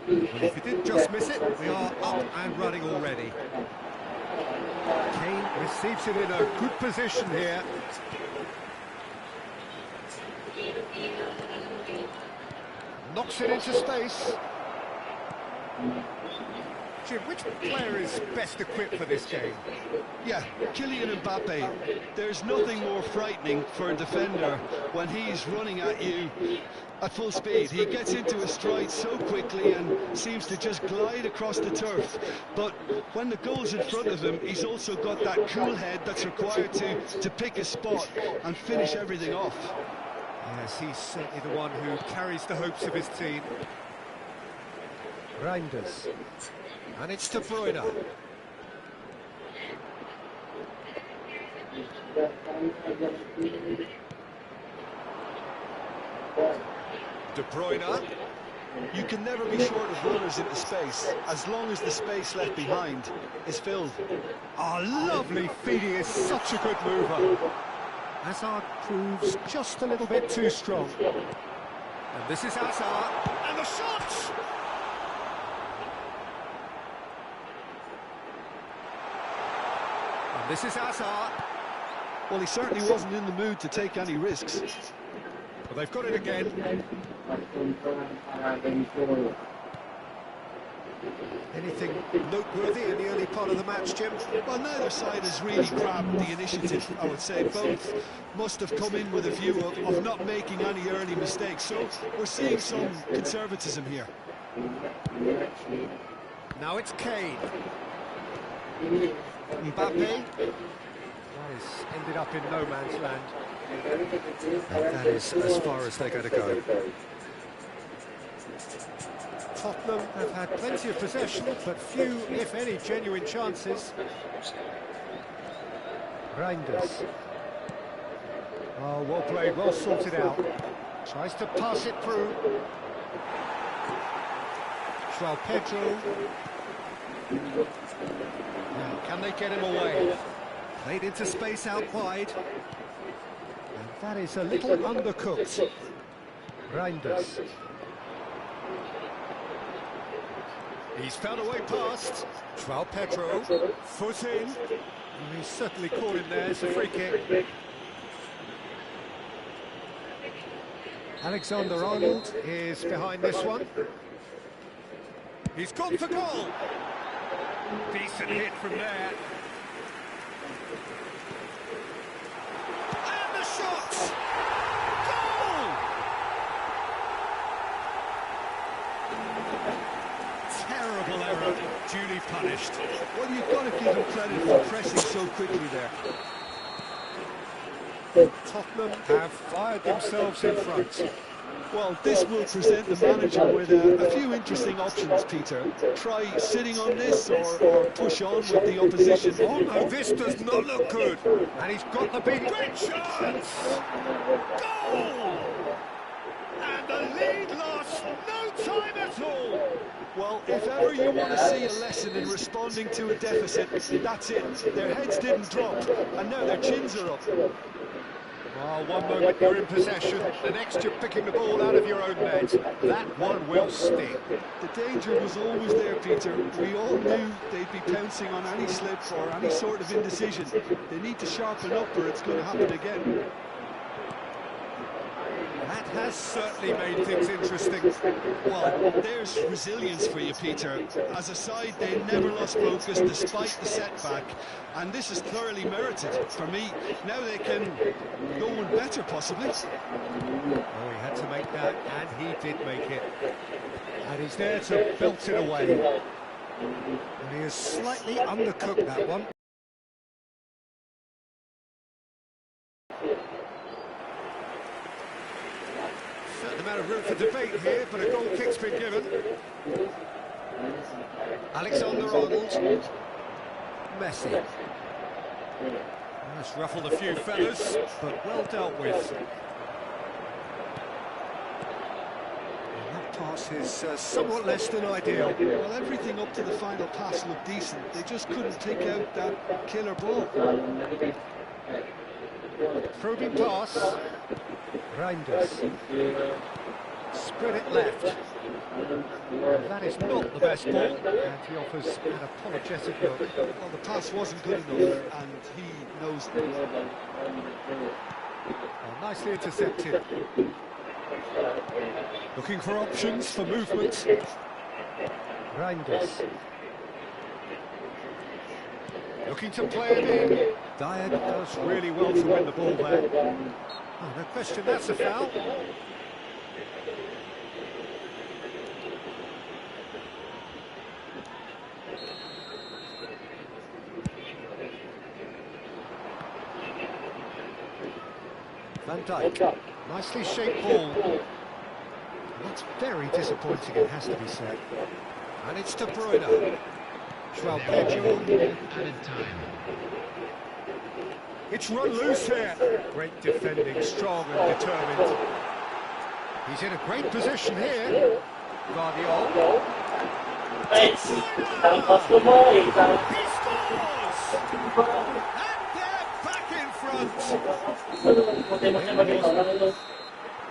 if you didn't just miss it, we are up and running already. Kane receives it in a good position here. Knocks it into space. Jim, which player is best equipped for this game? Yeah, Kylian Mbappe. There's nothing more frightening for a defender when he's running at you at full speed. He gets into his stride so quickly and seems to just glide across the turf. But when the goal's in front of him, he's also got that cool head that's required to pick a spot and finish everything off. Yes, he's certainly the one who carries the hopes of his team. Reinders. And it's De Bruyne. De Bruyne. You can never be short of runners into space, as long as the space left behind is filled. Oh, lovely feed. He is such a good mover. Hazard proves just a little bit too strong. And this is Hazard. And the shot! And this is Hazard. Well, he certainly wasn't in the mood to take any risks. Well, they've got it again. Anything noteworthy in the early part of the match, Jim? Well, neither side has really grabbed the initiative, I would say. Both must have come in with a view of not making any early mistakes. So we're seeing some conservatism here. Now it's Kane. Mbappe. That has ended up in no man's land. And that is as far as they're going to go. Tottenham have had plenty of possession, but few, if any, genuine chances. Reinders. Oh, well played, well sorted out. Tries to pass it through. João Pedro. Now, can they get him away? Played into space out wide. And that is a little undercooked. Reinders. He's found a way past. João Pedro. Foot in. And he's certainly caught him there. It's a free kick. Alexander-Arnold is behind this one. He's gone for goal. Decent hit from there. And the shot! Goal! Terrible error, duly punished. Well, you've got to give him credit for pressing so quickly there. Tottenham have fired themselves in front. Well, this will present the manager with a few interesting options, Peter. Try sitting on this or push on with the opposition. Oh no, this does not look good. And he's got the big chance! Goal! And the lead lost no time at all. Well, if ever you want to see a lesson in responding to a deficit, that's it. Their heads didn't drop, and now their chins are up. Oh, one moment you're in possession, the next you're picking the ball out of your own net. That one will sting. The danger was always there, Peter. We all knew they'd be pouncing on any slip or any sort of indecision. They need to sharpen up or it's going to happen again. That has certainly made things interesting. Well, there's resilience for you, Peter. As a side, they never lost focus despite the setback. And this is thoroughly merited. For me, now they can go on better, possibly. Oh, he had to make that, and he did make it. And he's there to belt it away. And he has slightly undercooked that one. Certain amount of room for debate here, but a goal kick's been given. Alexander-Arnold. Messi. That's ruffled a few feathers, but well dealt with. And that pass is somewhat less than ideal. Well, everything up to the final pass looked decent. They just couldn't pick out that killer ball. Probing pass. Reinders. Spread it left. That is not the best ball, and he offers an apologetic look. Well, the pass wasn't good enough, and he knows that. Well, nicely intercepted. Looking for options for movement. Reinders. Looking to play it in. Dyer does really well to win the ball there. Oh, no question, that's a foul. Van Dijk. Nicely shaped ball. That's very disappointing, it has to be said. And it's De Bruyne. João Pedro. Added time. It's run loose here. Great defending, strong and determined. He's in a great position here. Guardiola. It's Pemain. He scores! And they're back in front.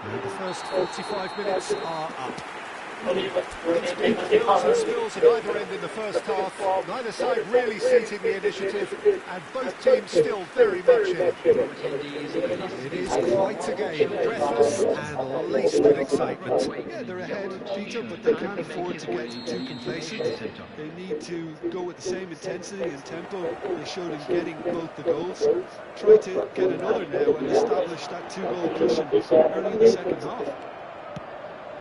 And the first 45 minutes are up. It's been hills and spills at either end in the first half. Neither side really seizing the initiative, and both teams still very much in it. It is quite a game, breathless and laced with excitement. Yeah, they're ahead, Peter, but they can't afford to get too complacent. They need to go with the same intensity and tempo they showed in getting both the goals. Try to get another now and establish that two-goal cushion early in the second half.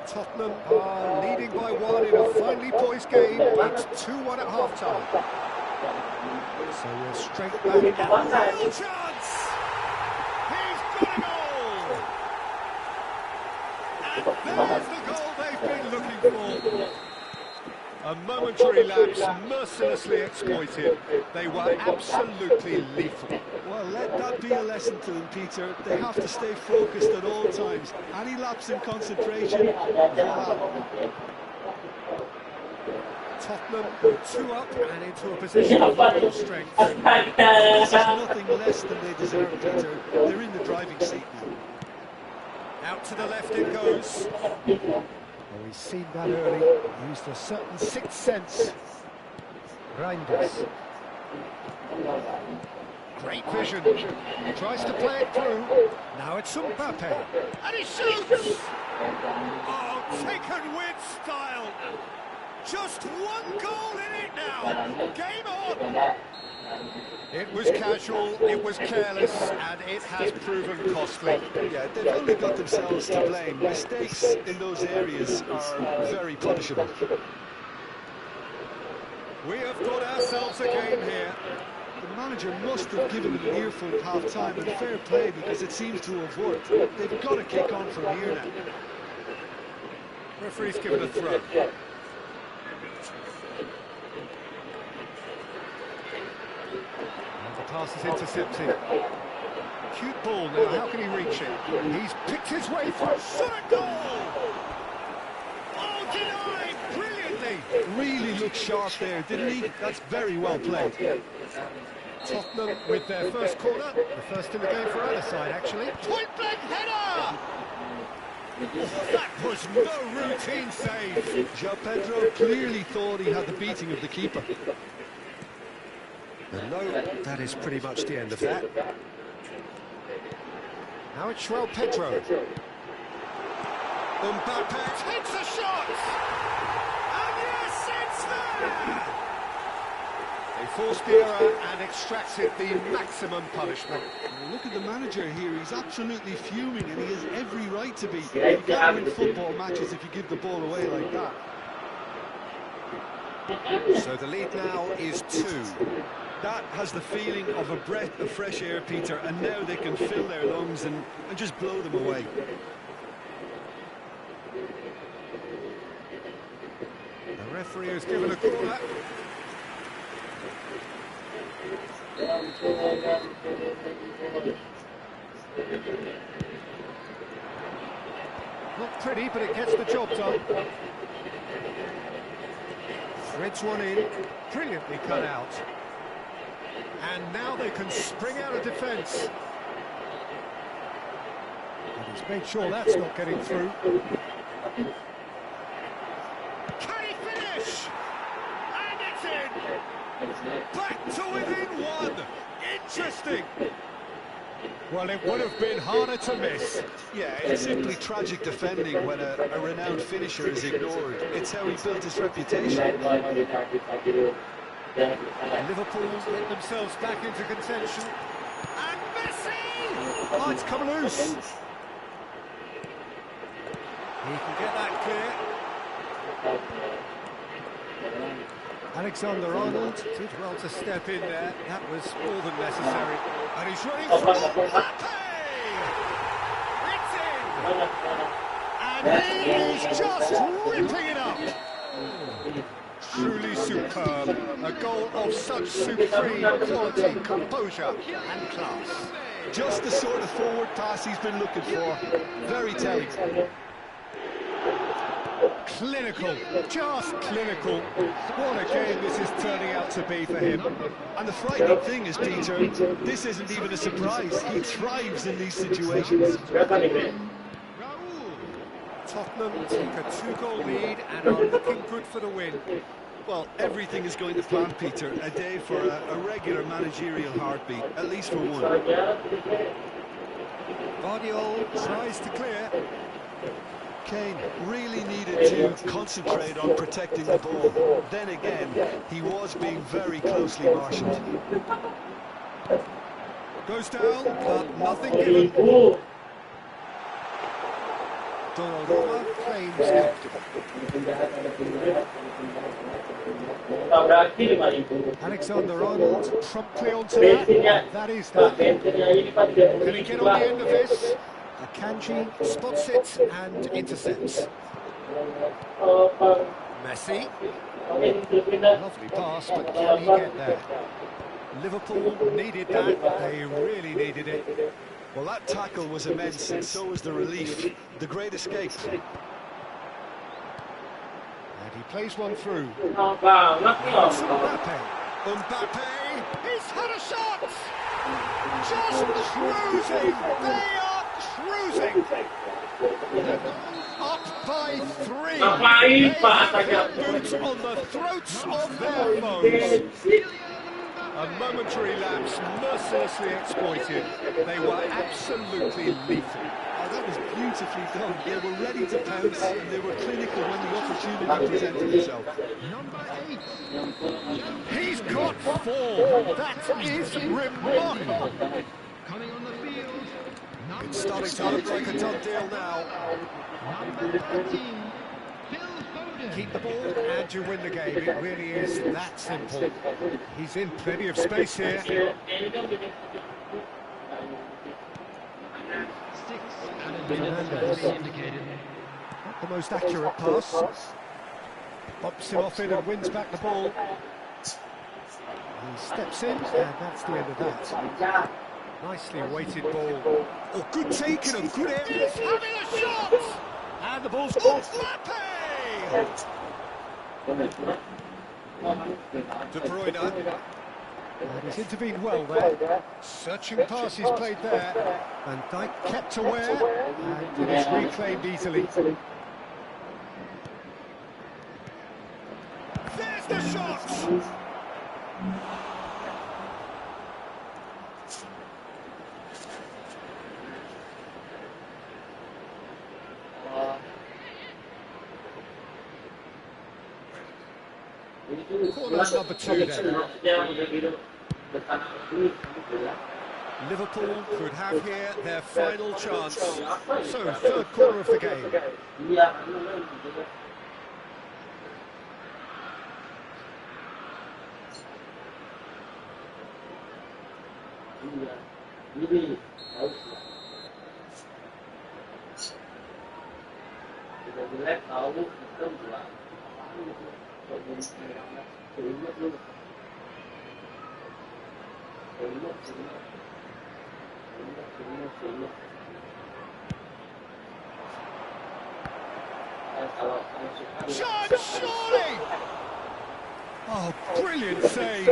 Tottenham are leading by one in a finely poised game. It's 2-1 at half-time. So we're straight back. Real chance! He's got a goal! And there's the goal they've been looking for. A momentary lapse, mercilessly exploited. They were absolutely lethal. Well, let that be a lesson to them, Peter. They have to stay focused at all times. Any lapse in concentration, voila. Tottenham go 2 up and into a position of real strength. This is nothing less than they deserve, Peter. They're in the driving seat now. Out to the left it goes. Well, we've seen that early. Used a certain sixth sense. Reinders. Great vision. Tries to play it through. Now it's Mbappe. And he shoots! Oh, taken with style. Just one goal in it now. Game on. It was casual, it was careless, and it has proven costly. Yeah, they've only got themselves to blame. Mistakes in those areas are very punishable. We have got ourselves a game here. The manager must have given them an earful at half-time, and fair play because it seems to have worked. They've got to kick on from here now. Referee's given a throw. And the pass is intercepted. Cute ball now, how can he reach it? He's picked his way through. Shot a goal! Oh, denied brilliantly! Really looked sharp there, didn't he? That's very well played. Tottenham with their first corner. The first in the game for either side, actually. Point blank header! That was no routine save. João Pedro clearly thought he had the beating of the keeper. And no, that is pretty much the end of that. Now it's João Pedro. Mbappe takes a shot! And yes, it's there! They forced the error and extracted the maximum punishment. Well, look at the manager here, he's absolutely fuming and he has every right to be. You can't win football matches if you give the ball away like that. So the lead now is 2. That has the feeling of a breath of fresh air, Peter, and now they can fill their lungs and just blow them away. The referee has given a corner. Not pretty, but it gets the job done. Threads one in, brilliantly cut out. And now they can spring out of defence. And he's made sure that's not getting through. Can he finish? And it's in! Back to within 1! Interesting! Well, it would have been harder to miss. Yeah, it's simply tragic defending when a renowned finisher is ignored. It's how he built his reputation. Liverpool get themselves back into contention. And Messi! Oh, it's come loose. He can get that clear. Alexander-Arnold did well to step in there. That was more than necessary. And he's running through. Mbappe! It's in! And he is just ripping it up. Truly superb. A goal of such supreme quality, composure and class. Just the sort of forward pass he's been looking for. Very telling. Clinical, just clinical. What a game this is turning out to be for him. And the frightening thing is, Peter, this isn't even a surprise. He thrives in these situations. Tottenham take a 2-goal lead and are looking good for the win. Well, everything is going to plan, Peter. A day for a regular managerial heartbeat, at least for one. Guardiola tries to clear. Kane really needed to concentrate on protecting the ball. Then again, he was being very closely marshalled. Goes down, but nothing given. Donnarumma claims comfortable. Alexander-Arnold promptly onto that. That is that. Can he get on the end of this? Akanji spots it and intercepts. Messi. Lovely pass, but can he get there? Liverpool needed that. They really needed it. Well, that tackle was immense, and so was the relief. The great escape. And he plays one through. It's Mbappe. He's had a shot! Just cruising! They are cruising! Up by 3! They have boots on the throats of their foes. A momentary lapse mercilessly exploited. They were absolutely lethal. Oh, that was beautifully done. They were ready to pounce, and they were clinical when the opportunity presented itself. Number 8. He's got 4. That is remarkable. Coming on the field. It's starting to look like a done deal now. Number 13. Keep the ball and you win the game. It really is that simple. He's in plenty of space here. 6 and indicated. Not the most accurate pass. Bops him off in and wins back the ball. He steps in and that's the end of that. Nicely weighted ball. Oh, good take in a good area. He's having a shot! And the ball's off. Mbappe! De Bruyne. And he's intervened well there. Searching pass he's played there. Van Dijk kept aware. And it's reclaimed easily. There's the shot! Corner number 2 then. Liverpool could have here their final chance. So, third corner of the game. Shot, surely! Oh, brilliant save!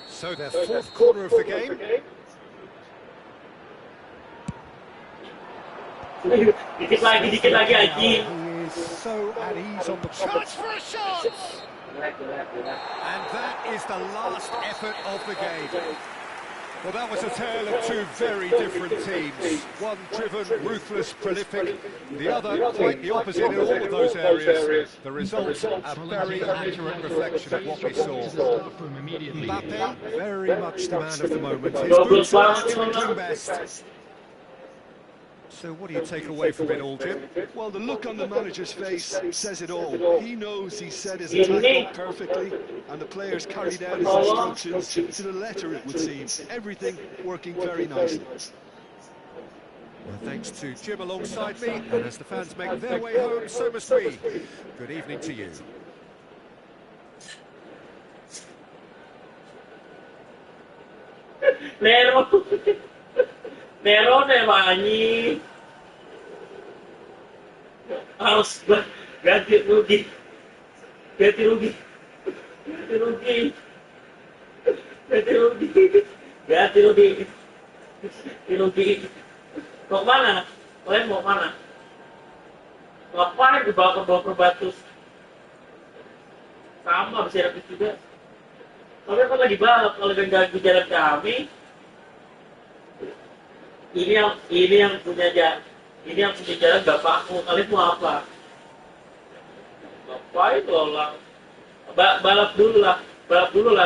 So their fourth quarter of the game. Dikit lagi anjing. He is so at ease on the chance for a shot, and that is the last effort of the game. Well, that was a tale of two very different teams. One driven, ruthless, prolific. The other quite the opposite in all of those areas. The result, a very accurate reflection of what we saw. Mbappe, very much the man of the moment. His boots are twinkling best. So what do you take away from it all, Jim? Well, the look on the manager's face says it all. He knows he set his attack up perfectly, and the players carried out his instructions to the letter, it would seem. Everything working very nicely. Well, thanks to Jim alongside me, and as the fans make their way home, so must we. Good evening to you. Neron emang anjing. Harus ganti rugi. Ganti rugi. Ganti rugi. Ganti rugi. Ganti rugi. Ganti rugi. Mau mana? Kalian mau mana? Ngapain dibawa ke batu? Sama bisa dapat juga. Kalian kan lagi balap, kalau ganggu jalan kami. Ini yang punya jalan bapakmu. Kalian mau apa? Ngapain lo lah? Balap dulu lah.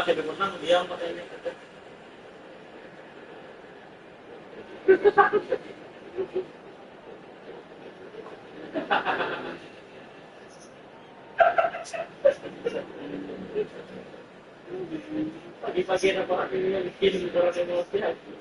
Siapa menang dia sama ini. Pagi-pagi apa yang bikin orang emosi aja.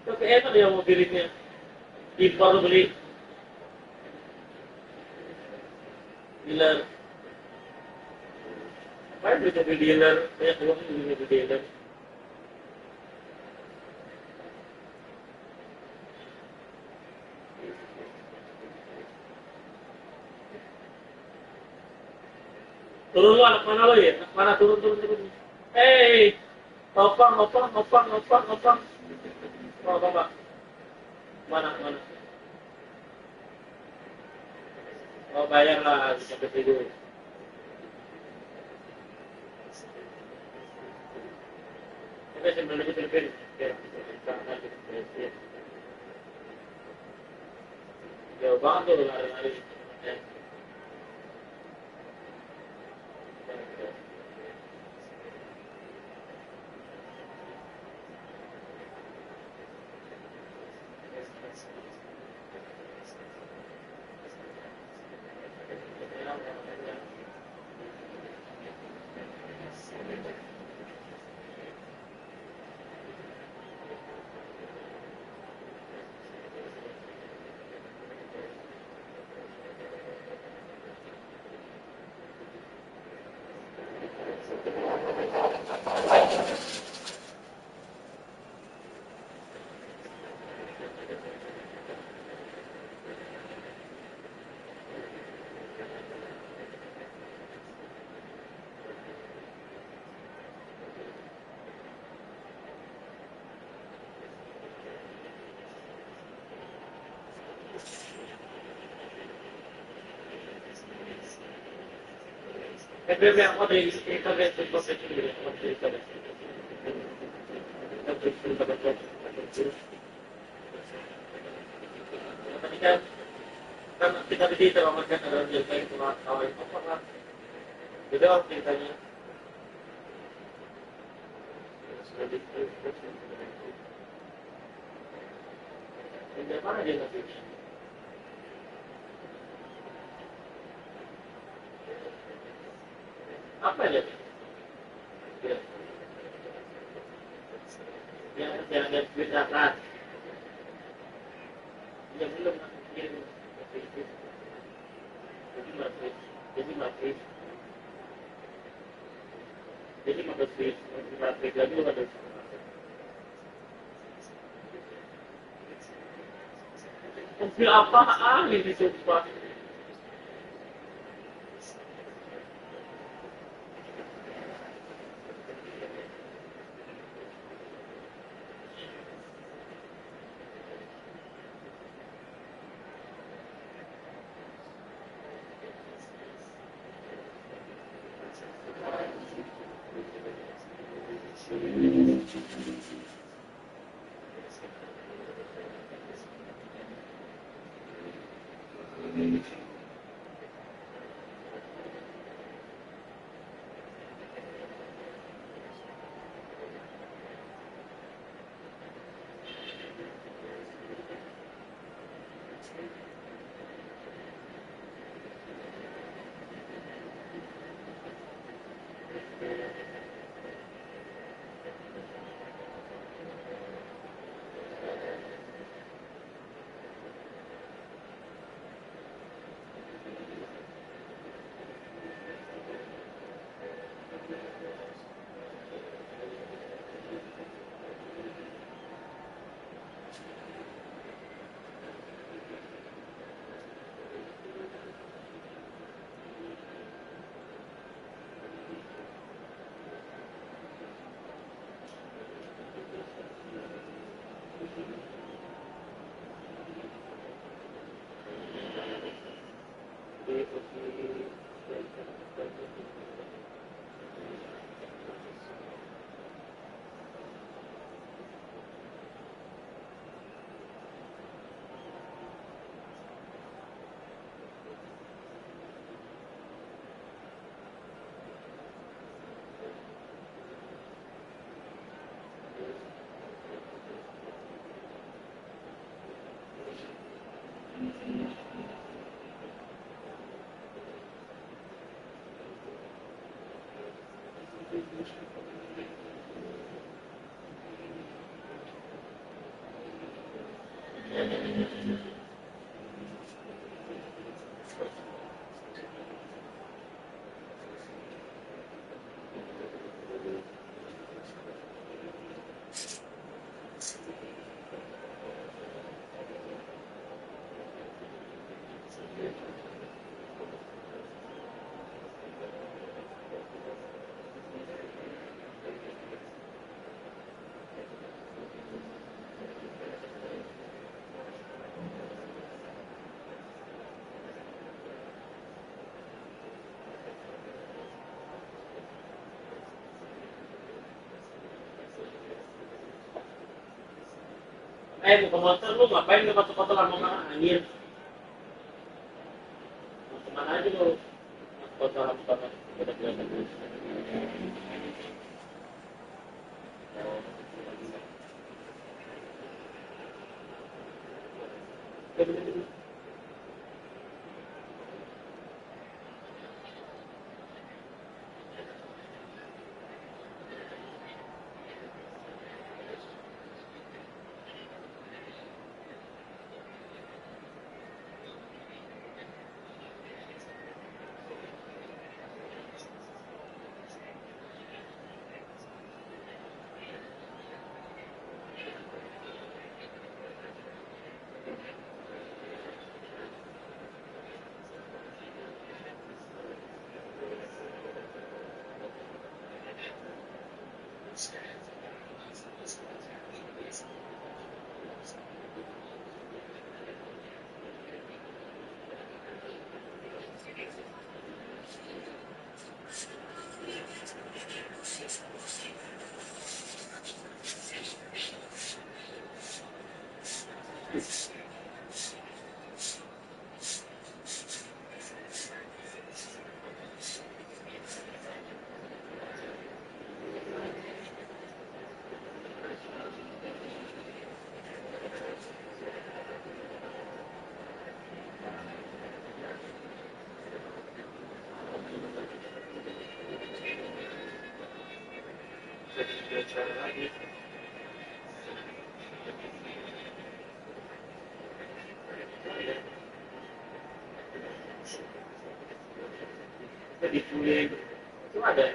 Tapi enak ya mobilnya. Impor beli. Dealer. Apa beli mobil dealer? Banyak uang beli mobil dealer. Turun lu, anak mana lo ya? Anak mana? Turun. Hei, ngopang. Oh, Pak. Mana? Oh, bayar lah, sampai tidur. Oke, sebelum itu Filipin. Jauh banget tuh lari-lari. Bebe yang ada di internet itu proses dulu, kan kita di teramatkan ada jalan itu awal apa kan? Jadi orang ceritanya dari mana dia ngasih? Apa ya? yang ada di atas. Ya belum masukin. Jadi masih lagi udah ada. Mobil apaan ini sumpah? Buka motor lu ngapain lu foto-foto lama-lama anjir? Kemana aja lu? Foto lama-lama udah biasa. Diculik itu ada.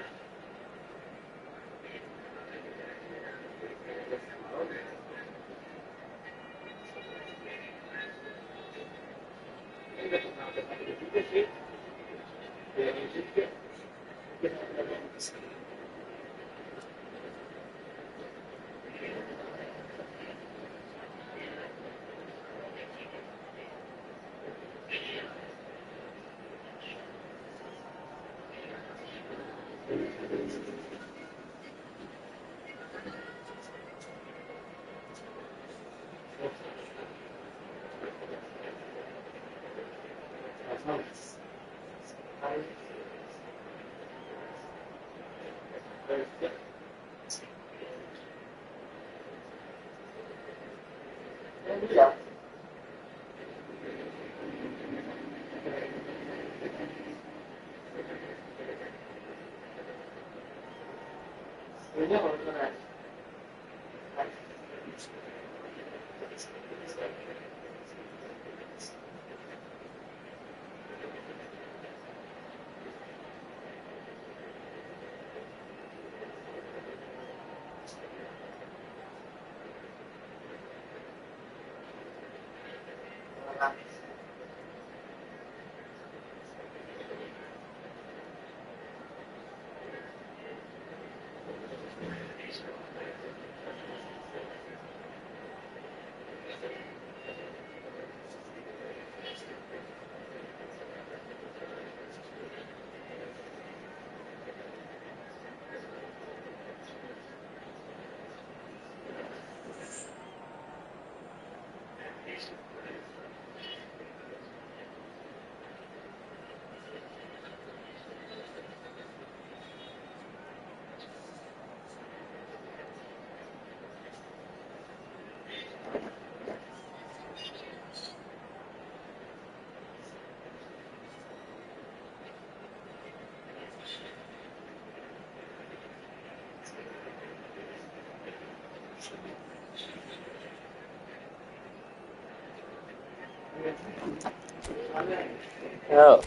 Oh.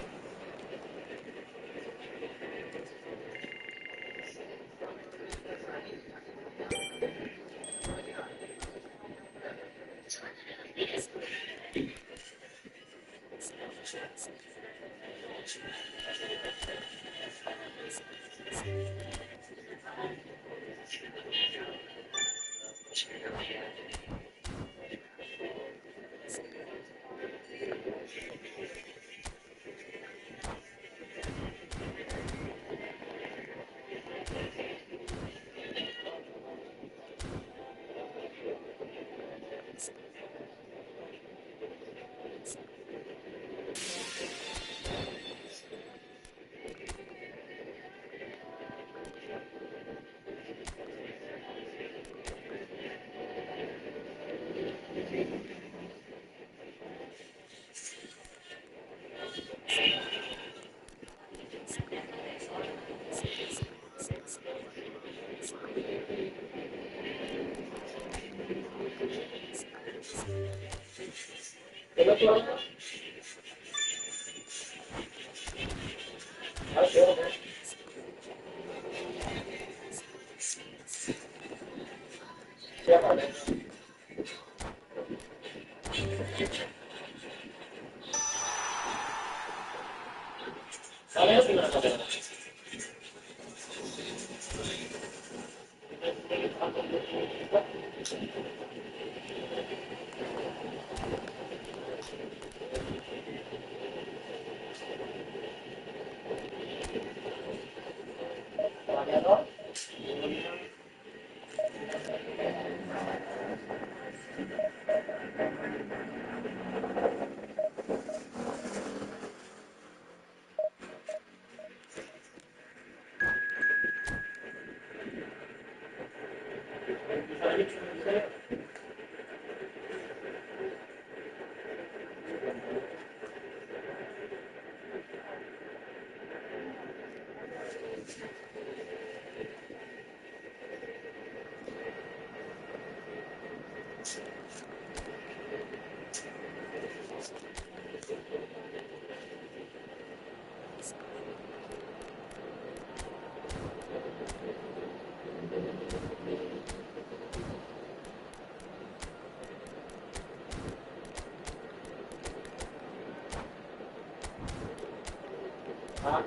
Hah?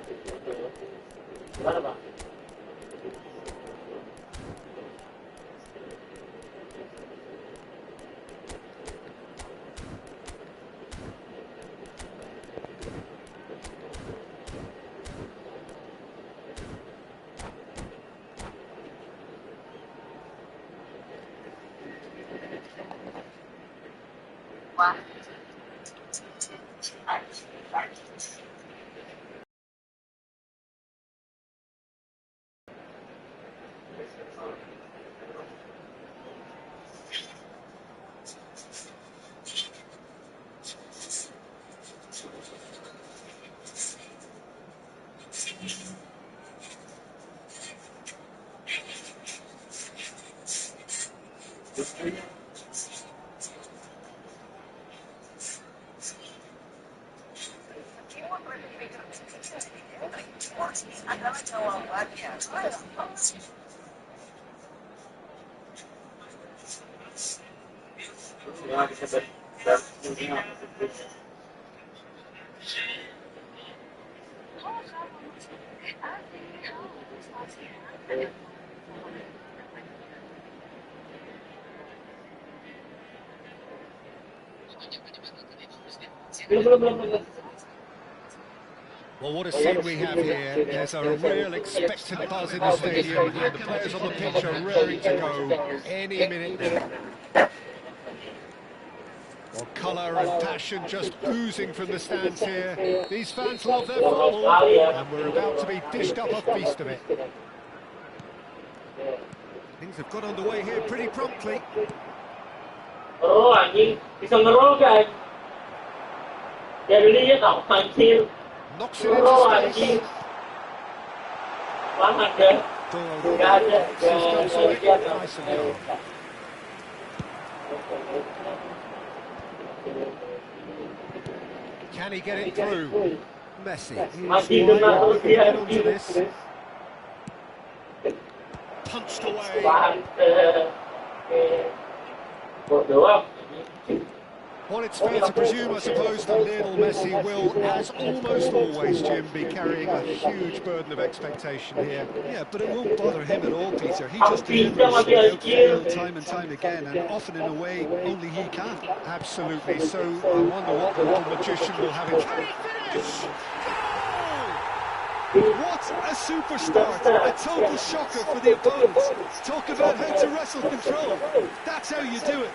Gimana, Pak? Adalah jawabannya. Ya, bisa dunia. Belum. Well, what a scene we have here. There's a real expectant buzz in the stadium, and the players on the pitch are raring to go any minute now. Well, colour and passion just oozing from the stands here. These fans love their football, and we're about to be dished up a feast of it. Things have got underway here pretty promptly. Oh, anjing. Bisa ngerol, guys. Jadi dia tak pancing. Knocks it into space. Banget ya. Enggak ada. Nice and low. Can he get it through? Messi. Masih dengar terus dia. Onto this. Punched away. Bodoh. Well, it's fair to presume, I suppose, that Lionel Messi will, as almost always, Jim, be carrying a huge burden of expectation here. Yeah, but it won't bother him at all, Peter. He just delivers without fail time and time again, and often in a way only he can. Absolutely. So I wonder what the little magician will have in. Can he finish? Goal! What a super start! A total shocker for the opponents. Talk about how to wrestle control. That's how you do it.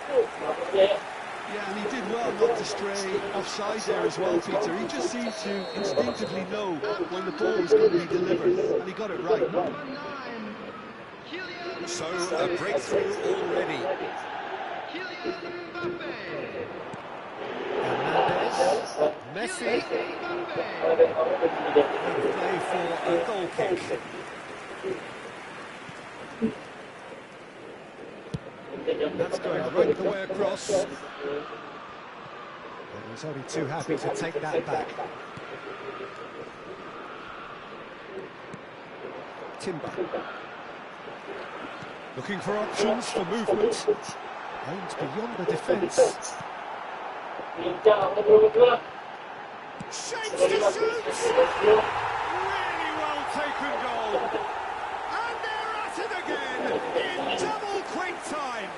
Yeah, and he did well not to stray offside there as well, Peter. He just seemed to instinctively know when the ball was going to be delivered, and he got it right. So, a breakthrough already. Hernandez, Messi, Play for a goal kick. that's going right the way across. And he's only too happy to take that back. Timber. Looking for options for movement. Aims beyond the defence. Shapes to shoot! Really well taken goal. And they're at it again in double quick time.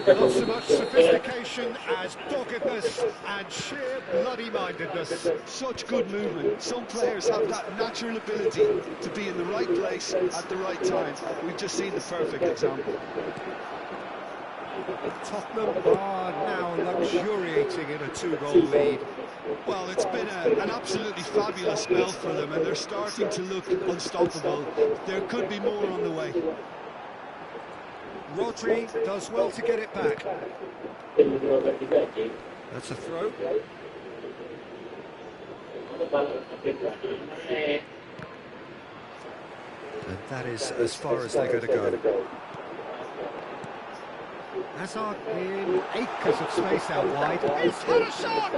Not so much sophistication as doggedness and sheer bloody-mindedness. Such good movement. Some players have that natural ability to be in the right place at the right time. We've just seen the perfect example. Tottenham are now luxuriating in a 2-goal lead. Well, it's been an absolutely fabulous spell for them, and they're starting to look unstoppable. There could be more on the way. Rodri does well to get it back. That's a throw. And that is as far as they're going to go. Hazard in acres of space out wide. He's had a shot!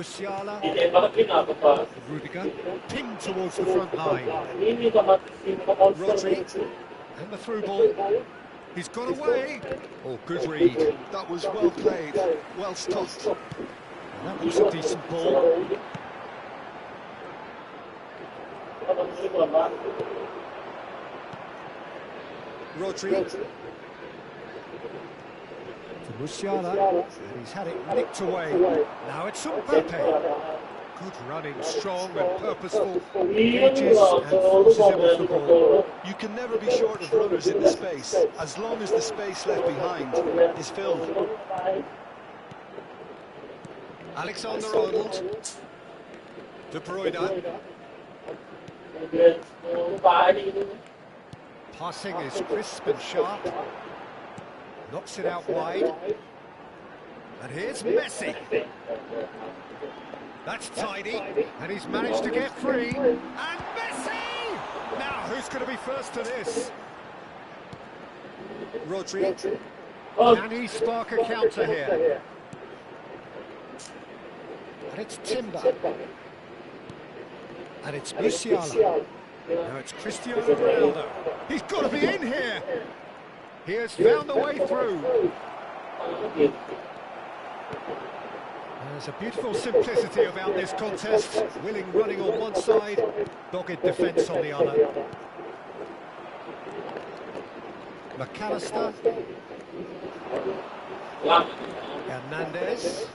Musiala, Ditembak apa Pak? Rudiger, pinged towards the front line. Ini sama tim Rodri, and the through ball. He's got away. Oh, good read. That was well played, well stopped. And that looks a decent ball. Rodri. To Musiala, and he's had it nicked away. Now it's Mbappe. Good running, strong and purposeful. Engages and forces him off the ball. You can never be short of runners in the space, as long as the space left behind is filled. Alexander-Arnold. De Bruyne. Passing is crisp and sharp. Knocks it out wide. And here's Messi. That's tidy. And he's managed to get free. And Messi! Now, who's going to be first to this? Rodri. Can he spark a counter here? And it's Timber. And it's Musiala. Now it's Cristiano Ronaldo. He's got to be in here. He has found the way through. There's a beautiful simplicity about this contest. Willing running on one side, dogged defence on the other. McAllister. Hernandez.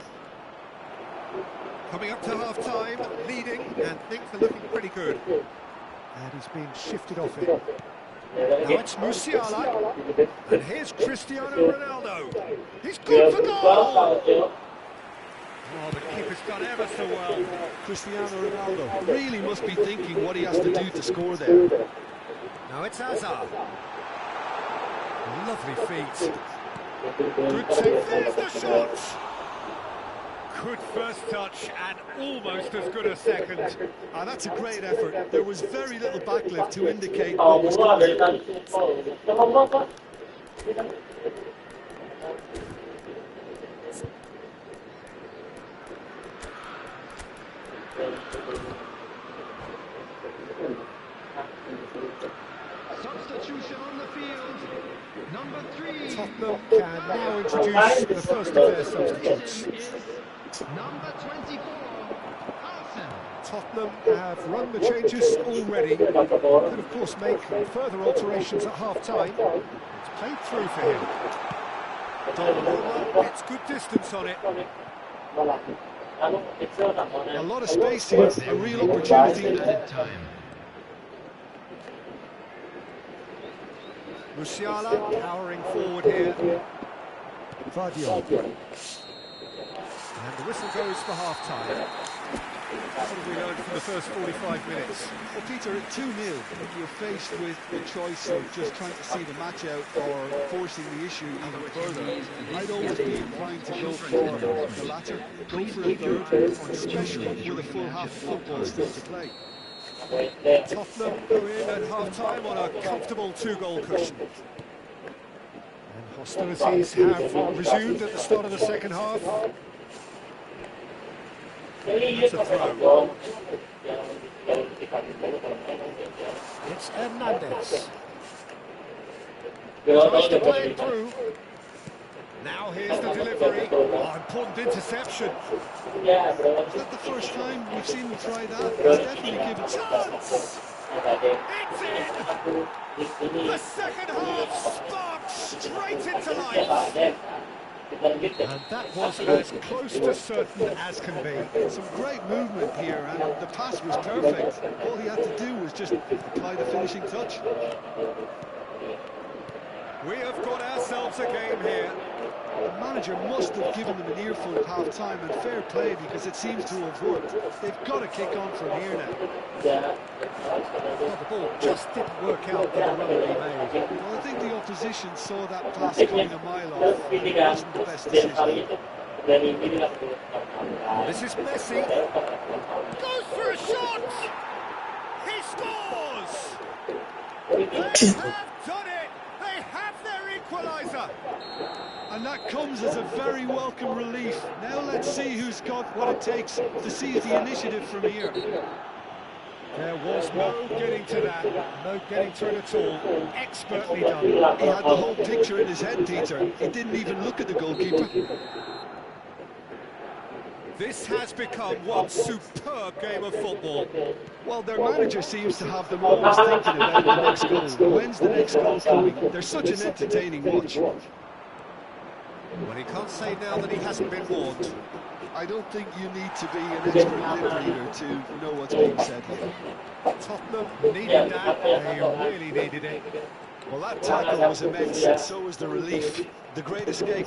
Coming up to half-time, leading, and things are looking pretty good. And he's been shifted off it. Now it's Musiala. And here's Cristiano Ronaldo. He's gone for goal! Oh, the keeper's done ever so well. Cristiano Ronaldo really must be thinking what he has to do to score there. Now it's Hazard. Lovely feet. Good save. There's the shot! Good first touch and almost as good a second. That's a great effort. There was very little backlift to indicate what was coming. Substitution on the field. Number 3. Tottenham can now introduce the first of their substitutes. Number 24. Arsenal. Tottenham have run the changes already. Could of course make further alterations at half-time. It's played through for him. Donnarumma gets good distance on it. A lot of space here, a real opportunity. Musiala powering forward here. Vardiol. And the whistle goes for half-time. What have we learned from the first 45 minutes? Well, Peter, at 2-0, if you're faced with the choice of just trying to see the match out or forcing the issue even further, I'd always be inclined to go for the latter, go for a third, especially with a full half of football still to play. Tottenham go in at half-time on a comfortable 2-goal cushion. And hostilities have resumed at the start of the second half. That's a throw. It's Hernandez. Tries to play it through. Now here's the delivery. Oh, important interception. Is that the first time we've seen him try that? He's definitely given chance. It's in. The second half sparked straight into life. And that was as close to certain as can be. Some great movement here, and the pass was perfect. All he had to do was just apply the finishing touch. We have got ourselves a game here. The manager must have given them an earful at half-time, and fair play, because it seems to have worked. They've got to kick on from here now. Well, the ball just didn't work out for the run that he made. Well, I think the opposition saw that pass coming a mile off, and it wasn't the best decision. This is Messi. Goes for a shot! He scores! They have done it! They have their equaliser! And that comes as a very welcome relief. Now let's see who's got what it takes to seize the initiative from here. There was no getting to that, no getting to it at all. Expertly done. He had the whole picture in his head, Peter. He didn't even look at the goalkeeper. This has become one superb game of football. Well, their manager seems to have them always thinking about the next goal. When's the next goal coming? They're such an entertaining watch. Well, he can't say now that he hasn't been warned. I don't think you need to be an expert lip reader to know what's being said here. Tottenham needed that, they really needed it. Well, that tackle was immense, and so was the relief. The great escape.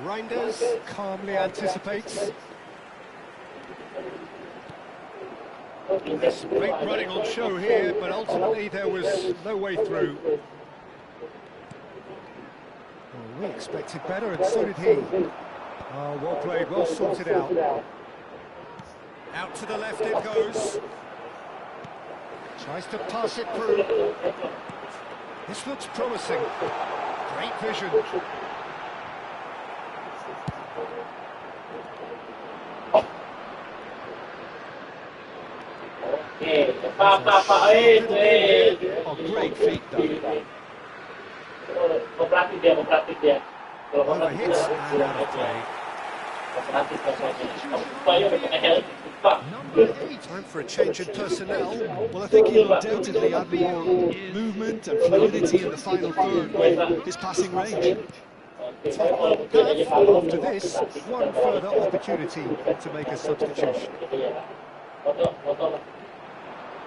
Reinders calmly anticipates. There's great running on show here, but ultimately there was no way through. Well, we expected better, and so did he. Oh, well played, well sorted out. Out to the left it goes. Tries to pass it through. This looks promising. Great vision. Oh, great feet, though. Overhits and out of play. Time for a change in personnel. Well, I think he'll undoubtedly add more movement and fluidity in the final third with his passing range. Tottenham have, after this, one further opportunity to make a substitution.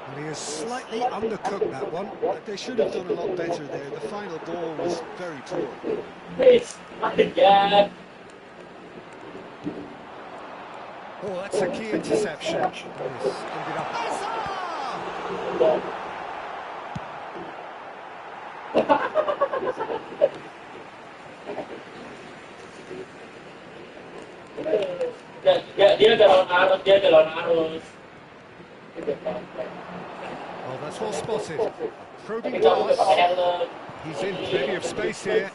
And he has slightly undercooked that one. They should have done a lot better there. The final ball was very poor. Oh, that's a key interception. Yes, ended up. Dia ada lawan arus. Oh, that's well spotted. Probing pass. He's in plenty of space here.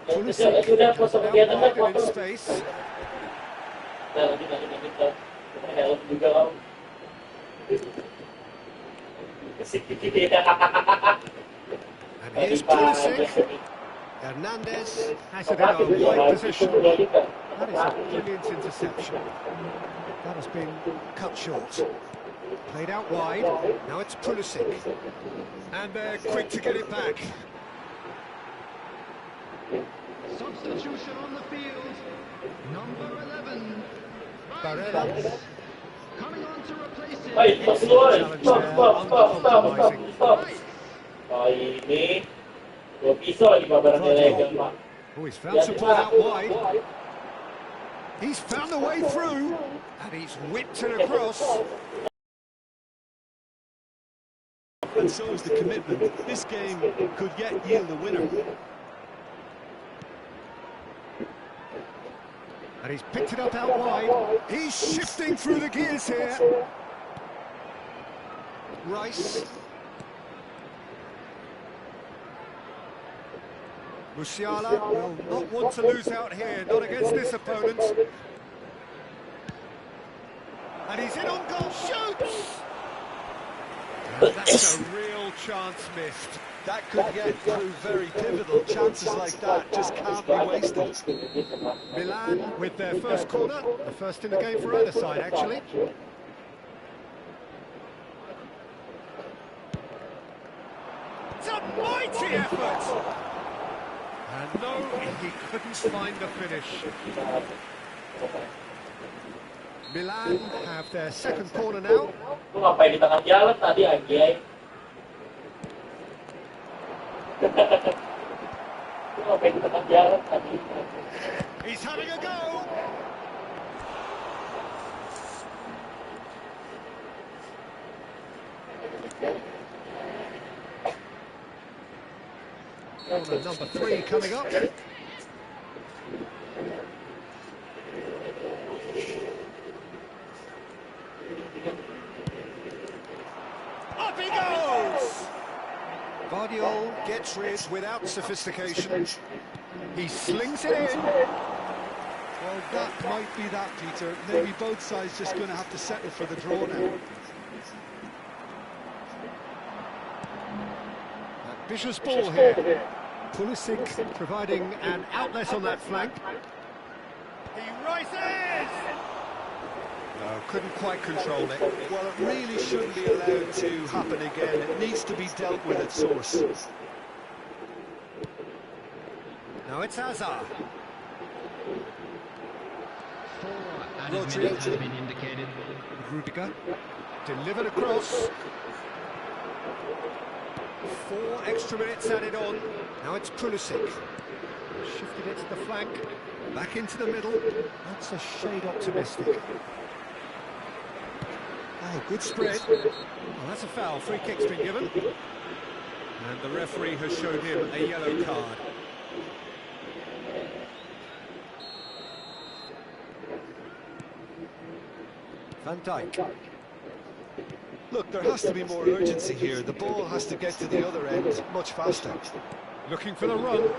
Pulisic just out wide and in space. And here's Pulisic. Hernandez has it in a wide position. That is a brilliant interception. That has been cut short. Played out wide. Now it's Pulisic. And they're quick to get it back. Substitution on the field. Number 11. Barella. Coming on to replace him. Ini dua pisau di babaran legal, Pak. Oh, he's found support out wide. He's found a way through. And he's whipped it across. And so is the commitment. This game could yet yield a winner. And he's picked it up out wide. He's shifting through the gears here. Rice. Musiala will not want to lose out here, not against this opponent. And he's in on goal, shoots! And that's a real chance missed. That could get through very pivotal. Chances like that just can't be wasted. Milan with their first corner, the first in the game for either side, actually. It's a mighty effort! And no, he couldn't find the finish. Milan have their second corner now. Lu ngapain di tengah jalan tadi, anjay? Lu ngapain di tengah jalan tadi? He's having a go! Corner number 3 coming up. Up he goes! Guardiola gets gets rid without sophistication. He slings it in. Well, that might be that, Peter. Maybe both sides just going to have to settle for the draw now. Vicious ball here. Pulisic providing an outlet on that flank. He rises! No, couldn't quite control it. Well, it really shouldn't be allowed to happen again. It needs to be dealt with at source. Now it's Hazard. Rodri has been indicated. Rudiger. Delivered across. 4 extra minutes added on. Now it's Pulisic. Shifted it to the flank. Back into the middle. That's a shade optimistic. Oh, good spread. Well, that's a foul. Free kick's been given. And the referee has showed him a yellow card. Van Dijk. Look, there has to be more urgency here. The ball has to get to the other end much faster. Looking for the run.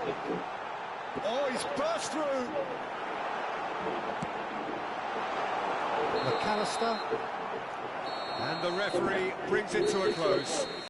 Oh, he's burst through. McAllister. And the referee brings it to a close.